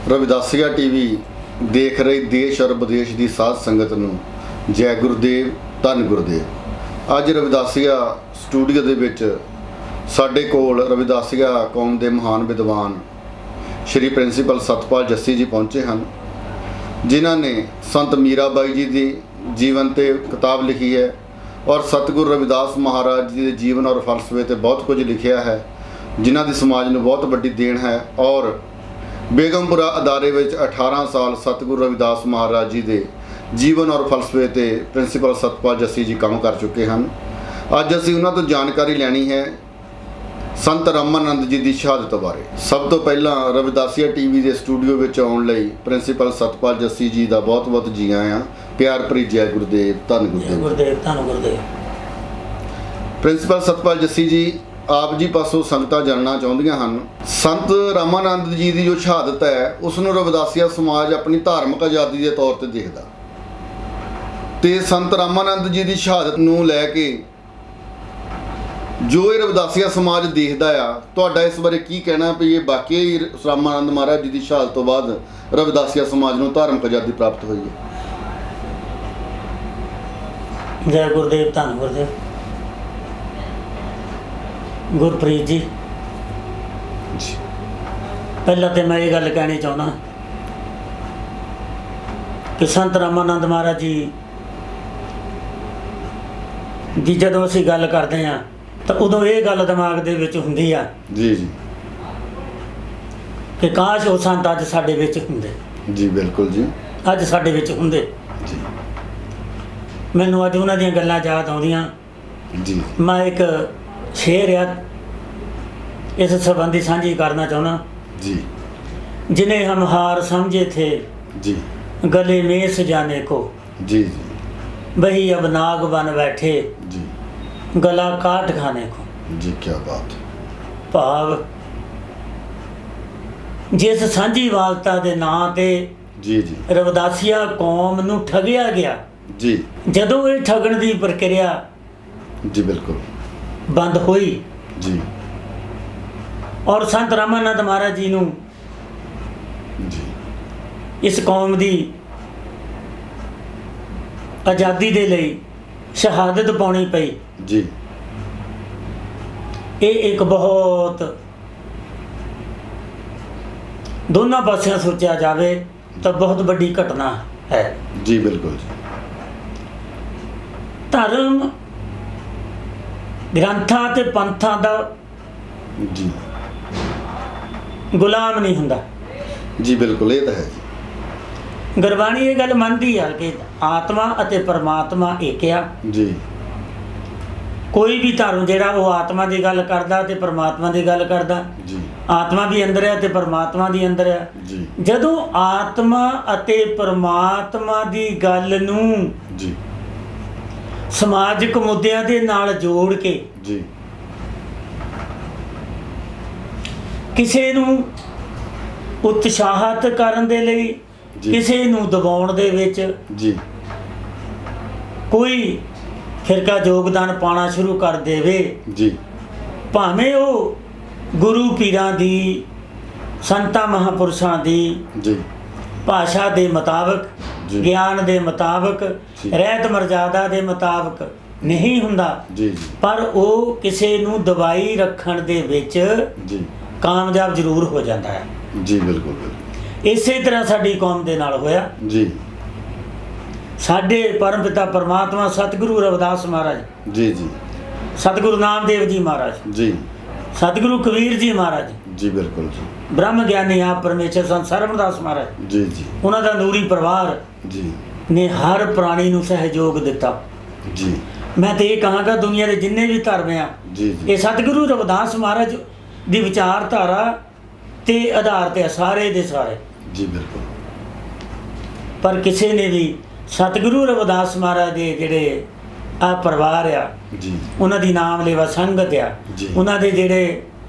Ravidassia TV ਦੇਖ ਰਹੀ ਦੇਸ਼ ਔਰ ਵਿਦੇਸ਼ ਦੀ ਸਾਧ ਸੰਗਤ ਨੂੰ ਜੈ ਗੁਰਦੇਵ, ਧੰਨ ਗੁਰਦੇਵ। ਅੱਜ ਰਵਿਦਾਸੀਆ ਸਟੂਡੀਓ ਦੇ ਵਿੱਚ ਸਾਡੇ ਕੋਲ ਰਵਿਦਾਸੀਆ ਕੌਮ ਦੇ ਮਹਾਨ ਵਿਦਵਾਨ ਸ਼੍ਰੀ ਪ੍ਰਿੰਸੀਪਲ ਸਤਪਾਲ ਜੱਸੀ ਜੀ ਪਹੁੰਚੇ ਹਨ, ਜਿਨ੍ਹਾਂ ਨੇ ਸੰਤ ਮੀਰਾ ਬਾਈ ਜੀ ਦੀ ਜੀਵਨ ਤੇ ਕਿਤਾਬ ਲਿਖੀ ਹੈ ਔਰ ਸਤਿਗੁਰੂ ਰਵਿਦਾਸ ਮਹਾਰਾਜ ਜੀ ਦੇ ਜੀਵਨ ਔਰ ਫਲਸਫੇ ਤੇ ਬਹੁਤ ਕੁਝ ਲਿਖਿਆ ਹੈ, ਜਿਨ੍ਹਾਂ ਦੀ ਸਮਾਜ ਨੂੰ ਬਹੁਤ ਵੱਡੀ ਦੇਣ ਹੈ। ਔਰ ਬੇਗਮਪੁਰਾ ਅਦਾਰੇ ਵਿੱਚ 18 ਸਾਲ ਸਤਿਗੁਰੂ ਰਵਿਦਾਸ ਮਹਾਰਾਜ ਜੀ ਦੇ ਜੀਵਨ ਔਰ ਫਲਸਫੇ ਤੇ ਪ੍ਰਿੰਸੀਪਲ ਸਤਪਾਲ ਜੱਸੀ ਜੀ ਕੰਮ ਕਰ ਚੁੱਕੇ ਹਨ। ਅੱਜ ਅਸੀਂ ਉਹਨਾਂ ਤੋਂ ਜਾਣਕਾਰੀ ਲੈਣੀ ਹੈ ਸੰਤ ਰਾਮਾਨੰਦ ਜੀ ਦੀ ਸ਼ਹਾਦਤ ਬਾਰੇ। ਸਭ ਤੋਂ ਪਹਿਲਾਂ ਰਵਿਦਾਸੀਆ ਟੀਵੀ ਦੇ ਸਟੂਡੀਓ ਵਿੱਚ ਆਉਣ ਲਈ ਪ੍ਰਿੰਸੀਪਲ ਸਤਪਾਲ ਜੱਸੀ ਜੀ ਦਾ ਬਹੁਤ ਬਹੁਤ ਜੀ ਆਇਆਂ। ਪਿਆਰ ਭਰੀ ਜੈ ਗੁਰਦੇਵ, ਧੰਨ ਗੁਰਦੇਵ। ਧੰਨ ਗੁਰਦੇਵ। ਪ੍ਰਿੰਸੀਪਲ ਸਤਪਾਲ ਜੱਸੀ ਜੀ, ਆਪ ਜੀ ਪਾਸੋਂ ਸੰਗਤਾਂ ਜਾਣਨਾ ਚਾਹੁੰਦੀਆਂ ਹਨ, ਸੰਤ ਰਾਮਾਨੰਦ ਜੀ ਦੀ ਜੋ ਸ਼ਹਾਦਤ ਹੈ ਉਸ ਨੂੰ ਰਵਿਦਾਸੀਆ ਸਮਾਜ ਆਪਣੀ ਧਾਰਮਿਕ ਆਜ਼ਾਦੀ ਦੇ ਤੌਰ ਤੇ ਦੇਖਦਾ, ਤੇ ਸੰਤ ਰਾਮਾਨੰਦ ਜੀ ਦੀ ਸ਼ਹਾਦਤ ਨੂੰ ਲੈ ਕੇ ਜੋ ਇਹ ਰਵਿਦਾਸੀਆ ਸਮਾਜ ਦੇਖਦਾ ਆ, ਤੁਹਾਡਾ ਇਸ ਬਾਰੇ ਕੀ ਕਹਿਣਾ ਵੀ ਇਹ ਵਾਕਿਆ ਹੀ ਰਾਮਾਨੰਦ ਮਹਾਰਾਜ ਜੀ ਦੀ ਸ਼ਹਾਦਤ ਤੋਂ ਬਾਅਦ ਰਵਿਦਾਸੀਆ ਸਮਾਜ ਨੂੰ ਧਾਰਮਿਕ ਆਜ਼ਾਦੀ ਪ੍ਰਾਪਤ ਹੋਈ ਹੈ? ਜੈ ਗੁਰਦੇਵ, ਧੰਨ ਗੁਰਦੇਵ। ਗੁਰਪ੍ਰੀਤ ਜੀ, ਪਹਿਲਾਂ ਤਾਂ ਮੈਂ ਇਹ ਗੱਲ ਕਹਿਣੀ ਚਾਹੁੰਦਾ ਕਿ ਸੰਤ ਰਾਮਾਨੰਦ ਮਹਾਰਾਜ ਜੀ ਦੀ ਜਦੋਂ ਅਸੀਂ ਗੱਲ ਕਰਦੇ ਹਾਂ ਤਾਂ ਉਦੋਂ ਇਹ ਗੱਲ ਦਿਮਾਗ ਦੇ ਵਿੱਚ ਹੁੰਦੀ ਆ ਜੀ ਜੀ ਕਿ ਕਾਸ਼ ਉਹ ਸੰਤ ਅੱਜ ਸਾਡੇ ਵਿੱਚ ਹੁੰਦੇ। ਜੀ ਬਿਲਕੁਲ ਜੀ, ਅੱਜ ਸਾਡੇ ਵਿੱਚ ਹੁੰਦੇ ਜੀ। ਮੈਨੂੰ ਅੱਜ ਉਹਨਾਂ ਦੀਆਂ ਗੱਲਾਂ ਯਾਦ ਆਉਂਦੀਆਂ ਜੀ। ਮੈਂ ਇੱਕ ਸ਼ੇਰ ਆ ਇਸ ਸੰਬੰਧੀ ਸਾਂਝੀ ਕਰਨਾ ਚਾਹੁੰਦਾ जी। जिन्हें हम हार समझे थे जी, गले में सजाने को, जी जी, वही अब नाग बन बैठे जी, गला काट खाने को। जी क्या बात। भाव जिस ਸਾਂਝੀ ਵਾਲਤਾ ਦੇ ਨਾਂ ਤੇ जी जी, ਰਵਿਦਾਸੀਆ ਕੌਮ ਨੂੰ ਠੱਗਿਆ ਗਿਆ, जी, ਜਦੋਂ ਇਹ ਠੱਗਣ ਦੀ ਪ੍ਰਕਿਰਿਆ जी बिल्कुल बंद ਹੋਈ जी, ਔਰ ਸੰਤ ਰਾਮਾਨੰਦ ਮਹਾਰਾਜ ਜੀ ਨੂੰ जी, ਇਸ ਕੌਮ ਦੀ ਆਜ਼ਾਦੀ ਦੇ ਲਈ ਸ਼ਹਾਦਤ ਪਾਉਣੀ ਪਈ। जी, ਇਹ ਇੱਕ ਬਹੁਤ ਦੋਨਾਂ ਪਾਸਿਆਂ ਸੋਚਿਆ ਜਾਵੇ ਤਾਂ ਬਹੁਤ ਵੱਡੀ ਘਟਨਾ ਹੈ। जी बिल्कुल जी, ਧਰਮ ਗ੍ਰੰਥਾਂ ਤੇ ਪੰਥਾਂ ਦਾ जी, ਗੁਲਾਮ ਨਹੀਂ ਹੁੰਦਾ। जी बिल्कुल ये तो है जी, ਗੁਰਬਾਣੀ ਇਹ ਗੱਲ ਮੰਨਦੀ ਆ ਕਿ ਆਤਮਾ ਅਤੇ ਪਰਮਾਤਮਾ ਇੱਕ ਆ। जी, ਕੋਈ ਵੀ ਧਰਮ ਜਿਹੜਾ ਉਹ ਆਤਮਾ ਦੀ ਗੱਲ ਕਰਦਾ ਤੇ ਪਰਮਾਤਮਾ ਦੀ ਗੱਲ ਕਰਦਾ। जी, ਆਤਮਾ ਵੀ ਅੰਦਰ ਆ ਤੇ ਪਰਮਾਤਮਾ ਦੀ ਅੰਦਰ ਆ। जी, ਜਦੋਂ ਆਤਮਾ ਅਤੇ ਪਰਮਾਤਮਾ ਦੀ ਗੱਲ ਨੂੰ जी, ਸਮਾਜਿਕ ਮੁੱਦਿਆਂ ਦੇ ਨਾਲ ਜੋੜ ਕੇ जी, ਕਿਸੇ ਨੂੰ ਉਤਸ਼ਾਹਿਤ ਕਰਨ ਦੇ ਲਈ, ਜੀ, ਕਿਸੇ ਨੂੰ ਦਬਾਉਣ ਦੇ ਵਿੱਚ जी, ਕੋਈ ਫਿਰਕਾ ਯੋਗਦਾਨ ਪਾਉਣਾ ਸ਼ੁਰੂ ਕਰ ਦੇਵੇ, जी, ਭਾਵੇਂ ਉਹ ਗੁਰੂ ਪੀਰਾਂ ਦੀ, ਸੰਤਾਂ ਮਹਾਂਪੁਰਸ਼ਾਂ ਦੀ जी, ਭਾਸ਼ਾ ਦੇ ਮੁਤਾਬਕ, ਜੀ, ਗਿਆਨ ਦੇ ਮੁਤਾਬਕ, ਜੀ, ਰਹਿਤ ਮਰਜ਼ਾਦਾ ਦੇ ਮੁਤਾਬਕ ਨਹੀਂ ਹੁੰਦਾ, जी, जी, ਪਰ ਉਹ ਕਿਸੇ ਨੂੰ ਦਬਾਈ ਰੱਖਣ ਦੇ ਵਿੱਚ जी, ਕਾਮਯਾਬ ਜ਼ਰੂਰ ਹੋ ਜਾਂਦਾ ਹੈ। जी बिल्कुल बिल्कुल, ਇਸੇ ਤਰ੍ਹਾਂ ਸਾਡੀ ਕੌਮ ਦੇ ਨਾਲ ਹੋਇਆ। जी, ਸਾਡੇ ਪਰਮ ਪਿਤਾ ਪਰਮਾਤਮਾ ਸਤਿਗੁਰੂ ਰਵਿਦਾਸ ਮਹਾਰਾਜ, जी, जी, ਸਤਿਗੁਰੂ ਨਾਮਦੇਵ ਜੀ ਮਹਾਰਾਜ, जी, ਸਤਿਗੁਰੂ ਕਬੀਰ ਜੀ ਮਹਾਰਾਜ, जी बिल्कुल जी, ਬ੍ਰਹਮ ਗਿਆਨੀ ਆਪ ਪਰਮੇਸ਼ਰ ਸੰਤ ਸਰਵਦਾਸ ਮਹਾਰਾਜ, जी, जी, ਉਹਨਾਂ ਦਾ ਨੂਰੀ ਪਰਿਵਾਰ जी, ਨੇ ਹਰ ਪ੍ਰਾਣੀ ਨੂੰ ਸਹਿਯੋਗ ਦਿੱਤਾ। जी, ਮੈਂ ਤੇ ਇਹ ਕਹਾਂਗਾ ਦੁਨੀਆ ਦੇ ਜਿੰਨੇ ਵੀ ਧਰਮ ਆ, जी, जी, ਇਹ ਸਤਿਗੁਰੂ ਰਵਿਦਾਸ ਮਹਾਰਾਜ ਦੀ ਵਿਚਾਰਧਾਰਾ ਤੇ ਆਧਾਰ ਤੇ ਸਾਰੇ ਦੇ ਸਾਰੇ। जी बिल्कुल, ਪਰ ਕਿਸੇ ਨੇ ਵੀ ਸਤਿਗੁਰੂ ਰਵਿਦਾਸ ਮਹਾਰਾਜ ਦੇ ਜਿਹੜੇ ਆ ਪਰਿਵਾਰ ਆ, जी, ਉਹਨਾਂ ਦੀ ਨਾਮ ਲੇਵਾ ਸੰਗਤ ਆ, ਜੀ, ਉਹਨਾਂ ਦੇ ਜਿਹੜੇ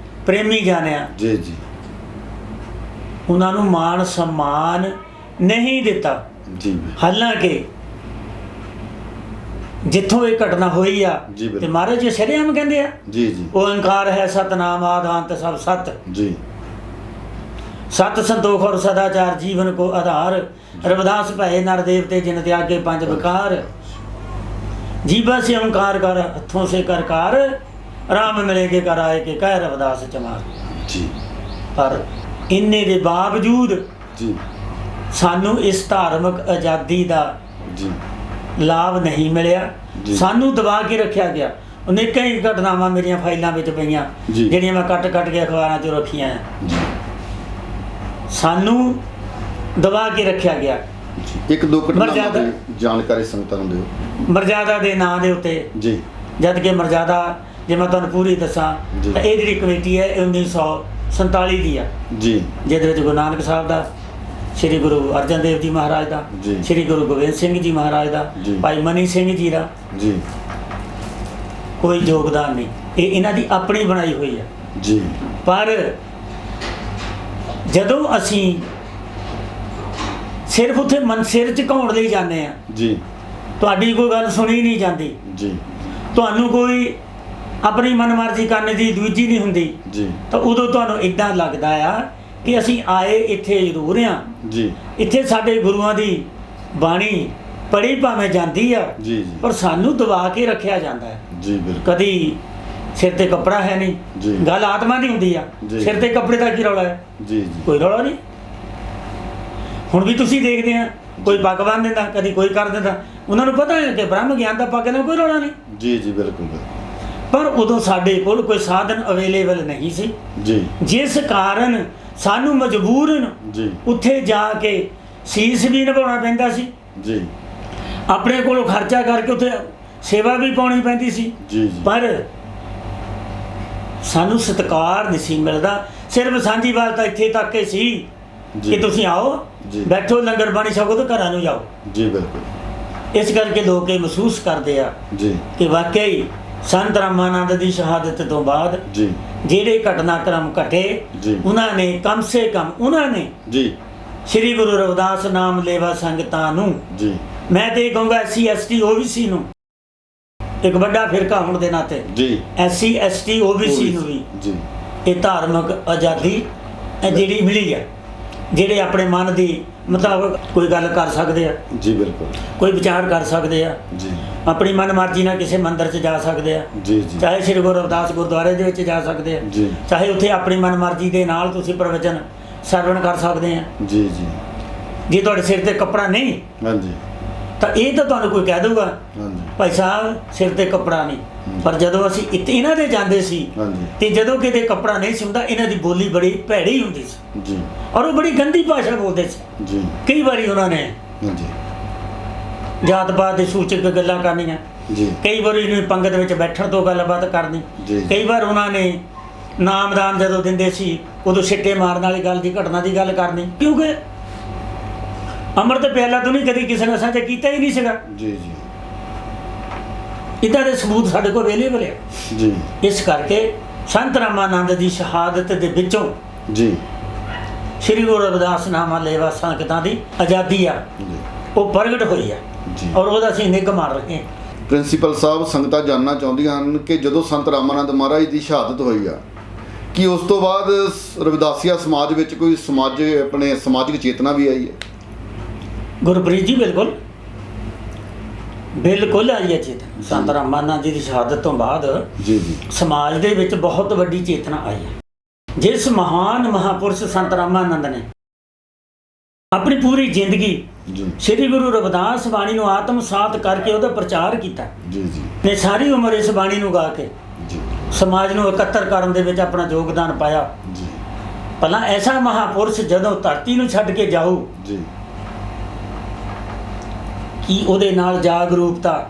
ਪ੍ਰੇਮੀ ਜਨ ਆ, जी, जी, ਉਹਨਾਂ ਨੂੰ ਮਾਣ ਸਨਮਾਨ ਨਹੀਂ ਦਿੱਤਾ। जी, ਹਾਲਾਂਕਿ ਜਿੱਥੋਂ ਇਹ ਘਟਨਾ ਹੋਈ ਆ ਜੀ ਬਿਲਕੁਲ। ਤੇ ਮਹਾਰਾਜ ਜੀ ਸ਼ਰੇਆਮ ਕਹਿੰਦੇ ਆ ਜੀ ਜੀ ਓੰਕਾਰ ਹੈ ਸਤਨਾਮ ਆਦਿ ਅੰਤ ਸਭ ਸਤ। ਜੀ सत संतोख और सदाचार जीवन को आधार। रविदास भये नर देवते जिन त्यागे पंज विकार। जीवा से ओंकार कर हथों से कर कार। राम मिले के कर आए के कह रविदास चमार जी। पर इन्ने दे बावजूद जी सानू इस धार्मिक आज़ादी का जी लाभ नहीं मिलिया। जी। सानू दबा के रखा गया। अनेकों ही घटनावां मेरियां फाइलों में पईयां जी। ਜਿਹੜੀਆਂ मैं कट कट के अखबारों 'ਚ रखियां हैं। जी सानू दबा के रखा गया। जी। एक दो घटनावां मर्यादा- ਦੀ ਜਾਣਕਾਰੀ ਸੰਗਤਾਂ ਨੂੰ ਦਿਓ ਮਰਜ਼ਾਦਾ ਦੇ ਨਾਂ ਦੇ ਉੱਤੇ ਜੀ। ਜਦ ਕਿ ਮਰਜ਼ਾਦਾ ਜੇ ਮੈਂ ਤੁਹਾਨੂੰ ਪੂਰੀ ਦੱਸਾਂ ਜੀ। ਤਾਂ ਇਹ ਜਿਹੜੀ ਕਮੇਟੀ ਹੈ ਇਹ 1947 ਦੀ ਆ, ਜੀ ਜਿਹਦੇ ਵਿੱਚ ਗੁਰੂ ਨਾਨਕ ਸਾਹਿਬ ਦਾ, ਸ੍ਰੀ ਗੁਰੂ ਅਰਜਨ ਦੇਵ ਜੀ ਮਹਾਰਾਜ ਦਾ, ਜੀ। ਸ੍ਰੀ ਗੁਰੂ ਗੋਬਿੰਦ ਸਿੰਘ ਜੀ ਮਹਾਰਾਜ ਦਾ, ਜੀ। ਭਾਈ ਮਨੀ ਸਿੰਘ ਜੀ ਦਾ ਜੀ ਕੋਈ ਯੋਗਦਾਨ ਨਹੀਂ। ਇਹ ਇਹਨਾਂ ਦੀ ਆਪਣੀ ਬਣਾਈ ਹੋਈ ਹੈ। ਜੀ ਪਰ ਜਦੋਂ ਅਸੀਂ ਸਿਰਫ ਉੱਥੇ ਸਿਰ ਝੁਕਾਉਣ ਲਈ ਜਾਂਦੇ ਆ, ਜੀ ਤੁਹਾਡੀ ਕੋਈ ਗੱਲ ਸੁਣੀ ਨਹੀਂ ਜਾਂਦੀ, ਜੀ ਤੁਹਾਨੂੰ ਕੋਈ ਆਪਣੀ ਮਨਮਰਜ਼ੀ ਕਰਨ ਦੀ ਦੂਜੀ ਨਹੀਂ ਹੁੰਦੀ, ਜੀ ਤਾਂ ਉਦੋਂ ਤੁਹਾਨੂੰ ਇਦਾਂ ਲੱਗਦਾ ਆ ਕਿ ਅਸੀਂ ਆਏ ਇੱਥੇ ਜ਼ਰੂਰ ਆ, ਜੀ ਇੱਥੇ ਸਾਡੇ ਗੁਰੂਆਂ ਦੀ ਬਾਣੀ ਪੜ੍ਹੀ ਭਾਵੇਂ ਜਾਂਦੀ ਆ, ਜੀ ਜੀ ਪਰ ਸਾਨੂੰ ਦਬਾ ਕੇ ਰੱਖਿਆ ਜਾਂਦਾ ਹੈ। ਜੀ ਬਿਲਕੁਲ ਕਦੀ ਸਿਰ ਤੇ ਕੱਪੜਾ ਹੈ ਜੀ। ਨਹੀਂ, ਗੱਲ ਆਤਮਾ ਦੀ ਹੁੰਦੀ ਆ, ਜੀ। ਸਿਰ ਤੇ ਕੱਪੜੇ ਦਾ ਕੀ ਰੌਲਾ ਹੈ? ਜੀ ਜੀ ਕੋਈ ਰੌਲਾ ਨਹੀਂ। ਹੁਣ ਵੀ ਤੁਸੀਂ ਦੇਖਦੇ ਆ ਕੋਈ ਪੱਗ ਬੰਨ੍ਹ ਦਿੰਦਾ, ਕਦੀ ਕੋਈ ਕਰ ਦਿੰਦਾ, ਉਹਨਾਂ ਨੂੰ ਪਤਾ ਹੈ ਕਿ ਬ੍ਰਹਮ ਗਿਆਨ ਦਾ ਪੱਗ ਨਾਲ ਕੋਈ ਰੌਲਾ ਨਹੀਂ। ਜੀ ਜੀ ਬਿਲਕੁਲ ਪਰ ਉਦੋਂ ਸਾਡੇ ਕੋਲ ਕੋਈ ਸਾਧਨ ਅਵੇਲੇਬਲ ਨਹੀਂ ਸੀ, ਜੀ ਜਿਸ ਕਾਰਨ ਸਾਨੂੰ ਮਜਬੂਰਨ ਜੀ ਉੱਥੇ ਜਾ ਕੇ ਸੀਸ ਵੀ ਨਿਭਾਉਣਾ ਪੈਂਦਾ ਸੀ, ਜੀ ਆਪਣੇ ਕੋਲੋਂ ਖਰਚਾ ਕਰਕੇ ਉੱਥੇ ਸੇਵਾ ਵੀ ਪਾਉਣੀ ਪੈਂਦੀ ਸੀ। ਜੀ ਜੀ ਪਰ ਸਾਨੂੰ ਸਤਿਕਾਰ ਨਹੀਂ ਸੀ ਮਿਲਦਾ। ਸਿਰਫ ਸਾਂਝੀਵਾਲ ਤਾਂ ਇੱਥੇ ਤੱਕ ਹੀ ਸੀ ਜੀ। ਕਿ ਤੁਸੀਂ ਆਓ, ਜੀ। ਬੈਠੋ, ਲੰਗਰ ਪਾਣੀ ਛਕੋ ਤੇ ਘਰਾਂ ਨੂੰ ਜਾਓ। ਜੀ ਬਿਲਕੁਲ ਇਸ ਕਰਕੇ ਲੋਕ ਇਹ ਮਹਿਸੂਸ ਕਰਦੇ ਆ ਜੀ ਕਿ ਵਾਕਈ ਸੰਤ ਰਾਮਾਨੰਦ ਦੀ ਸ਼ਹਾਦਤ ਤੋਂ ਬਾਅਦ ਜੀ ਜਿਹੜੇ ਘਟਨਾਕ੍ਰਮ ਘਟੇ, ਜੀ। ਉਹਨਾਂ ਨੇ ਕਮ ਸੇ ਕਮ ਉਹਨਾਂ ਨੇ ਜੀ ਸ੍ਰੀ ਗੁਰੂ ਰਵਿਦਾਸ ਨਾਮ ਲੇਵਾ ਸੰਗਤਾਂ ਨੂੰ, ਜੀ ਮੈਂ ਤੇ ਇਹ ਕਹੂੰਗਾ SC ST OBC ਨੂੰ, ਇੱਕ ਵੱਡਾ ਫਿਰਕਾ ਹੋਣ ਦੇ ਨਾਤੇ ਜੀ SC ST OBC ਨੂੰ ਵੀ ਜੀ ਇਹ ਧਾਰਮਿਕ ਆਜ਼ਾਦੀ ਇਹ ਜਿਹੜੀ ਮਿਲੀ ਹੈ, ਜਿਹੜੇ ਆਪਣੇ ਮਨ ਦੀ ਮੁਤਾਬਕ ਕੋਈ ਗੱਲ ਕਰ ਸਕਦੇ ਆ, ਜੀ ਬਿਲਕੁਲ ਕੋਈ ਵਿਚਾਰ ਕਰ ਸਕਦੇ ਆ, ਜੀ ਆਪਣੀ ਮਨਮਰਜ਼ੀ ਨਾਲ ਕਿਸੇ ਮੰਦਿਰ 'ਚ ਜਾ ਸਕਦੇ ਆ, ਜੀ ਜੀ ਚਾਹੇ ਸ੍ਰੀ ਗੁਰੂ ਰਵਿਦਾਸ ਗੁਰਦੁਆਰੇ ਦੇ ਵਿੱਚ ਜਾ ਸਕਦੇ ਆ, ਜੀ ਚਾਹੇ ਉੱਥੇ ਆਪਣੀ ਮਨਮਰਜ਼ੀ ਦੇ ਨਾਲ ਤੁਸੀਂ ਪ੍ਰਵਚਨ ਸਰਵਣ ਕਰ ਸਕਦੇ ਆ। ਜੀ ਜੀ ਜੇ ਤੁਹਾਡੇ ਸਿਰ ਤੇ ਕੱਪੜਾ ਨਹੀਂ ਹਾਂਜੀ ਤਾਂ ਇਹ ਤਾਂ ਤੁਹਾਨੂੰ ਕੋਈ ਕਹਿ ਦਊਗਾ ਹਾਂਜੀ ਭਾਈ ਸਾਹਿਬ ਸਿਰ ਤੇ ਕੱਪੜਾ ਨਹੀਂ, ਪਰ ਜਦੋਂ ਅਸੀਂ ਇਹਨਾਂ ਦੇ ਜਾਂਦੇ ਸੀ ਹਾਂਜੀ ਤੇ ਜਦੋਂ ਕਿਤੇ ਕੱਪੜਾ ਨਹੀਂ ਸੀ ਹੁੰਦਾ, ਇਹਨਾਂ ਦੀ ਬੋਲੀ ਬੜੀ ਭੈੜੀ ਹੁੰਦੀ ਸੀ ਜੀ ਔਰ ਉਹ ਬੜੀ ਗੰਦੀ ਭਾਸ਼ਾ ਬੋਲਦੇ ਸੀ। ਜੀ ਕਈ ਵਾਰੀ ਉਹਨਾਂ ਨੇ ਹਾਂਜੀ ਜਾਤ ਪਾਤ ਦੇ ਸੂਚਕ ਗੱਲਾਂ ਕਰਨੀਆਂ, ਜੀ ਕਈ ਵਾਰੀ ਇਹਨੂੰ ਪੰਗਤ ਵਿੱਚ ਬੈਠਣ ਤੋਂ ਗੱਲਬਾਤ ਕਰਨੀ, ਜੀ। ਕਈ ਵਾਰ ਉਹਨਾਂ ਨੇ ਨਾਮਦਾਨ ਜਦੋਂ ਦਿੰਦੇ ਸੀ ਉਦੋਂ ਛਿੱਟੇ ਮਾਰਨ ਵਾਲੀ ਗੱਲ ਦੀ ਘਟਨਾ ਦੀ ਗੱਲ ਕਰਨੀ, ਕਿਉਂਕਿ ਅੰਮ੍ਰਿਤ ਪਿਆਲਾ ਤੋਂ ਨਹੀਂ ਕਦੀ ਕਿਸੇ ਨੇ ਸਾਂਝਾ ਕੀਤਾ ਹੀ ਨਹੀਂ ਸੀਗਾ। ਜੀ ਜੀ ਇੱਦਾਂ ਦੇ ਸਬੂਤ ਸਾਡੇ ਕੋਲ ਅਵੇਲੇਬਲ ਹੈ। ਜੀ ਇਸ ਕਰਕੇ ਸੰਤ ਰਾਮਾਨੰਦ ਦੀ ਸ਼ਹਾਦਤ ਦੇ ਵਿੱਚੋਂ ਜੀ ਸ੍ਰੀ ਗੁਰੂ ਰਵਿਦਾਸ ਨਾਮਾ ਲੇਵਾ ਸੰਗਤਾਂ ਦੀ ਆਜ਼ਾਦੀ ਆ ਜੀ ਉਹ ਪ੍ਰਗਟ ਹੋਈ ਆ ਜੀ। ਔਰ ਉਹਦਾ ਅਸੀਂ ਨਿੱਘ ਮਾਰ ਰਹੇ ਹਾਂ। ਪ੍ਰਿੰਸੀਪਲ ਸਾਹਿਬ, ਸੰਗਤਾਂ ਜਾਣਨਾ ਚਾਹੁੰਦੀਆਂ ਹਨ ਕਿ ਜਦੋਂ ਸੰਤ ਰਾਮਾਨੰਦ ਮਹਾਰਾਜ ਦੀ ਸ਼ਹਾਦਤ ਹੋਈ ਆ, ਕਿ ਉਸ ਤੋਂ ਬਾਅਦ ਰਵਿਦਾਸੀਆ ਸਮਾਜ ਵਿੱਚ ਕੋਈ ਆਪਣੇ ਸਮਾਜਿਕ ਚੇਤਨਾ ਵੀ ਆਈ ਹੈ? ਗੁਰਪ੍ਰੀਤ ਜੀ ਬਿਲਕੁਲ ਬਿਲਕੁਲ ਆਈ ਹੈ ਚੇਤਨਾ। ਸੰਤ ਰਾਮਾਨੰਦ ਜੀ ਦੀ ਸ਼ਹਾਦਤ ਤੋਂ ਬਾਅਦ ਜੀ ਜੀ ਸਮਾਜ ਦੇ ਵਿੱਚ ਬਹੁਤ ਵੱਡੀ ਚੇਤਨਾ ਆਈ ਹੈ। ਜਿਸ ਮਹਾਨ ਮਹਾਪੁਰਸ਼ ਸੰਤ ਰਾਮਾਨੰਦ ਨੇ ਆਪਣੀ ਪੂਰੀ ਜ਼ਿੰਦਗੀ ਜੀ ਸ੍ਰੀ ਗੁਰੂ ਰਵਿਦਾਸ ਬਾਣੀ ਨੂੰ ਆਤਮਸਾਤ ਕਰਕੇ ਉਹਦਾ ਪ੍ਰਚਾਰ ਕੀਤਾ, ਜੀ ਜੀ ਨੇ ਸਾਰੀ ਉਮਰ ਇਸ ਬਾਣੀ ਨੂੰ ਗਾ ਕੇ ਜੀ ਸਮਾਜ ਨੂੰ ਇਕੱਤਰ ਕਰਨ ਦੇ ਵਿੱਚ ਆਪਣਾ ਯੋਗਦਾਨ ਪਾਇਆ। ਜੀ ਭਲਾ ਐਸਾ ਮਹਾਪੁਰਸ਼ ਜਦੋਂ ਧਰਤੀ ਨੂੰ ਛੱਡ ਕੇ ਜਾਊ, ਜੀ ਕਿ ਉਹਦੇ ਨਾਲ ਜਾਗਰੂਕਤਾ,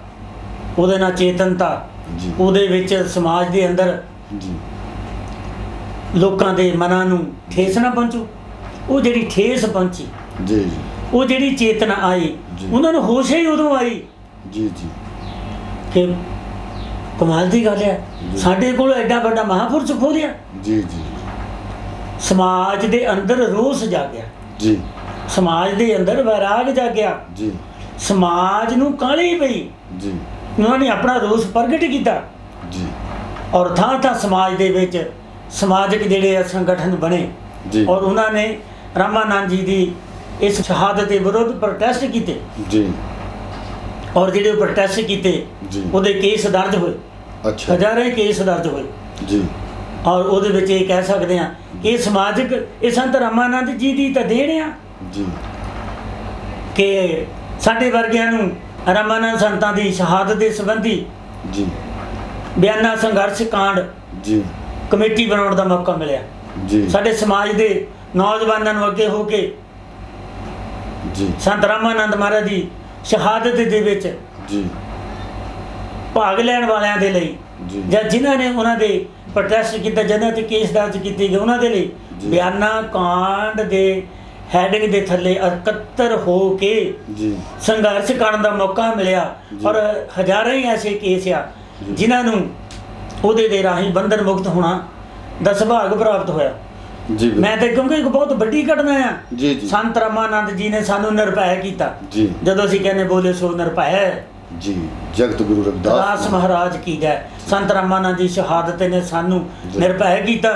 ਉਹਦੇ ਨਾਲ ਚੇਤਨਤਾ, ਜੀ ਉਹਦੇ ਵਿੱਚ ਸਮਾਜ ਦੇ ਅੰਦਰ ਜੀ ਲੋਕਾਂ ਦੇ ਮਨਾਂ ਨੂੰ ਠੇਸ ਨਾ ਪਹੁੰਚੂ। ਉਹ ਜਿਹੜੀ ਠੇਸ ਪਹੁੰਚੀ, ਜੀ ਜੀ ਉਹ ਜਿਹੜੀ ਚੇਤਨਾ ਆਈ, ਜੀ। ਉਹਨਾਂ ਨੂੰ ਹੋਸ਼ ਹੀ ਉਦੋਂ ਆਈ ਜੀ ਜੀ ਕਿ ਕਮਾਲ ਦੀ ਗੱਲ ਹੈ, ਜੀ। ਸਾਡੇ ਕੋਲ ਐਡਾ ਵੱਡਾ ਮਹਾਪੁਰਸ਼ ਖੋ ਲਿਆ। ਜੀ ਜੀ ਸਮਾਜ ਦੇ ਅੰਦਰ ਰੋਸ ਜਾਗਿਆ, ਜੀ ਸਮਾਜ ਦੇ ਅੰਦਰ ਵੈਰਾਗ ਜਾਗਿਆ, ਜੀ ਸਮਾਜ ਨੂੰ ਕਾਹਲੀ ਪਈ, ਜੀ ਉਹਨਾਂ ਨੇ ਆਪਣਾ ਰੋਸ ਪ੍ਰਗਟ ਕੀਤਾ ਜੀ ਔਰ ਥਾਂ ਥਾਂ ਸਮਾਜ ਦੇ ਵਿੱਚ ਸਮਾਜਿਕ ਜਿਹੜੇ ਸੰਗਠਨ ਬਣੇ, जी। ਔਰ ਉਹਨਾਂ ਨੇ ਰਾਮਾਨੰਦ ਜੀ ਦੀ ਇਸ ਸ਼ਹਾਦਤ ਦੇ ਵਿਰੁੱਧ ਪ੍ਰੋਟੈਸਟ ਕੀਤੇ ਜੀ ਔਰ ਜਿਹੜੇ ਪ੍ਰੋਟੈਸਟ ਕੀਤੇ ਜੀ। ਉਹਦੇ ਕੇਸ ਦਰਜ ਹੋਏ, ਅੱਛਾ ਹਜ਼ਾਰਾਂ ਹੀ ਕੇਸ ਦਰਜ ਹੋਏ। ਜੀ ਔਰ ਉਹਦੇ ਵਿੱਚ ਇਹ ਕਹਿ ਸਕਦੇ ਹਾਂ ਕਿ ਇਹ ਸਮਾਜਿਕ, ਇਹ ਸੰਤ ਰਾਮਾਨੰਦ ਜੀ ਦੀ ਤਾਂ ਦੇਣ ਆ ਜੀ ਕਿ ਸਾਡੇ ਵਰਗਿਆਂ ਨੂੰ ਰਾਮਾਨੰਦ ਸੰਤਾਂ ਦੀ ਸ਼ਹਾਦਤ ਦੇ ਸੰਬੰਧੀ ਜੀ ਬਿਆਨਾ ਸੰਘਰਸ਼ ਕਾਂਡ ਜੀ ਕਮੇਟੀ ਬਣਾਉਣ ਦਾ ਮੌਕਾ ਮਿਲਿਆ। ਜੀ ਸਾਡੇ ਸਮਾਜ ਦੇ ਨੌਜਵਾਨਾਂ ਨੂੰ ਅੱਗੇ ਹੋ ਕੇ ਜੀ ਸੰਤ ਰਾਮਾਨੰਦ ਮਹਾਰਾਜ ਦੀ ਸ਼ਹਾਦਤ ਦੇ ਵਿੱਚ ਜੀ ਭਾਗ ਲੈਣ ਵਾਲਿਆਂ ਦੇ ਲਈ ਜੀ ਜਾਂ ਜਿਨ੍ਹਾਂ ਨੇ ਉਹਨਾਂ ਦੇ ਪ੍ਰੋਟੈਸਟ ਕੀਤਾ, ਜਿਨ੍ਹਾਂ ਤੇ ਕੇਸ ਦਰਜ ਕੀਤੇ ਗਏ, ਉਹਨਾਂ ਦੇ ਲਈ ਜੀ। ਬਿਆਨਾ ਕਾਂਡ ਦੇ ਹੈਡਿੰਗ ਦੇ ਥੱਲੇ ਇਕੱਤਰ ਹੋ ਕੇ ਜੀ ਸੰਘਰਸ਼ ਕਰਨ ਦਾ ਮੌਕਾ ਮਿਲਿਆ। ਜੀ। ਔਰ ਹਜ਼ਾਰਾਂ ਹੀ ਐਸੇ ਕੇਸ ਆ ਜੀ। ਜਿਨ੍ਹਾਂ ਨੂੰ ਉਹਦੇ ਦੇ ਰਾਹੀਂ ਬੰਧਨ ਮੁਕਤ ਹੋਣਾ ਦਾ ਸੁਭਾਗ ਪ੍ਰਾਪਤ ਹੋਇਆ। ਜੀ ਮੈਂ ਤਾਂ ਕਿਉਂਕਿ ਇੱਕ ਬਹੁਤ ਵੱਡੀ ਘਟਨਾ ਆ। ਜੀ ਜੀ ਸੰਤ ਰਾਮਾਨੰਦ ਜੀ ਨੇ ਸਾਨੂੰ ਨਿਰਭੈ ਕੀਤਾ। ਜੀ ਜਦੋਂ ਅਸੀਂ ਕਹਿੰਦੇ ਬੋਲੇ ਸੋ ਨਿਰਭੈ, ਜੀ ਜਗਤ ਗੁਰੂ ਰਵਿਦਾਸ ਦਾਸ ਮਹਾਰਾਜ ਕੀ ਜੈ। ਸੰਤ ਰਾਮਾਨੰਦ ਦੀ ਸ਼ਹਾਦਤ ਨੇ ਸਾਨੂੰ ਜੀ। ਨਿਰਭੈ ਕੀਤਾ।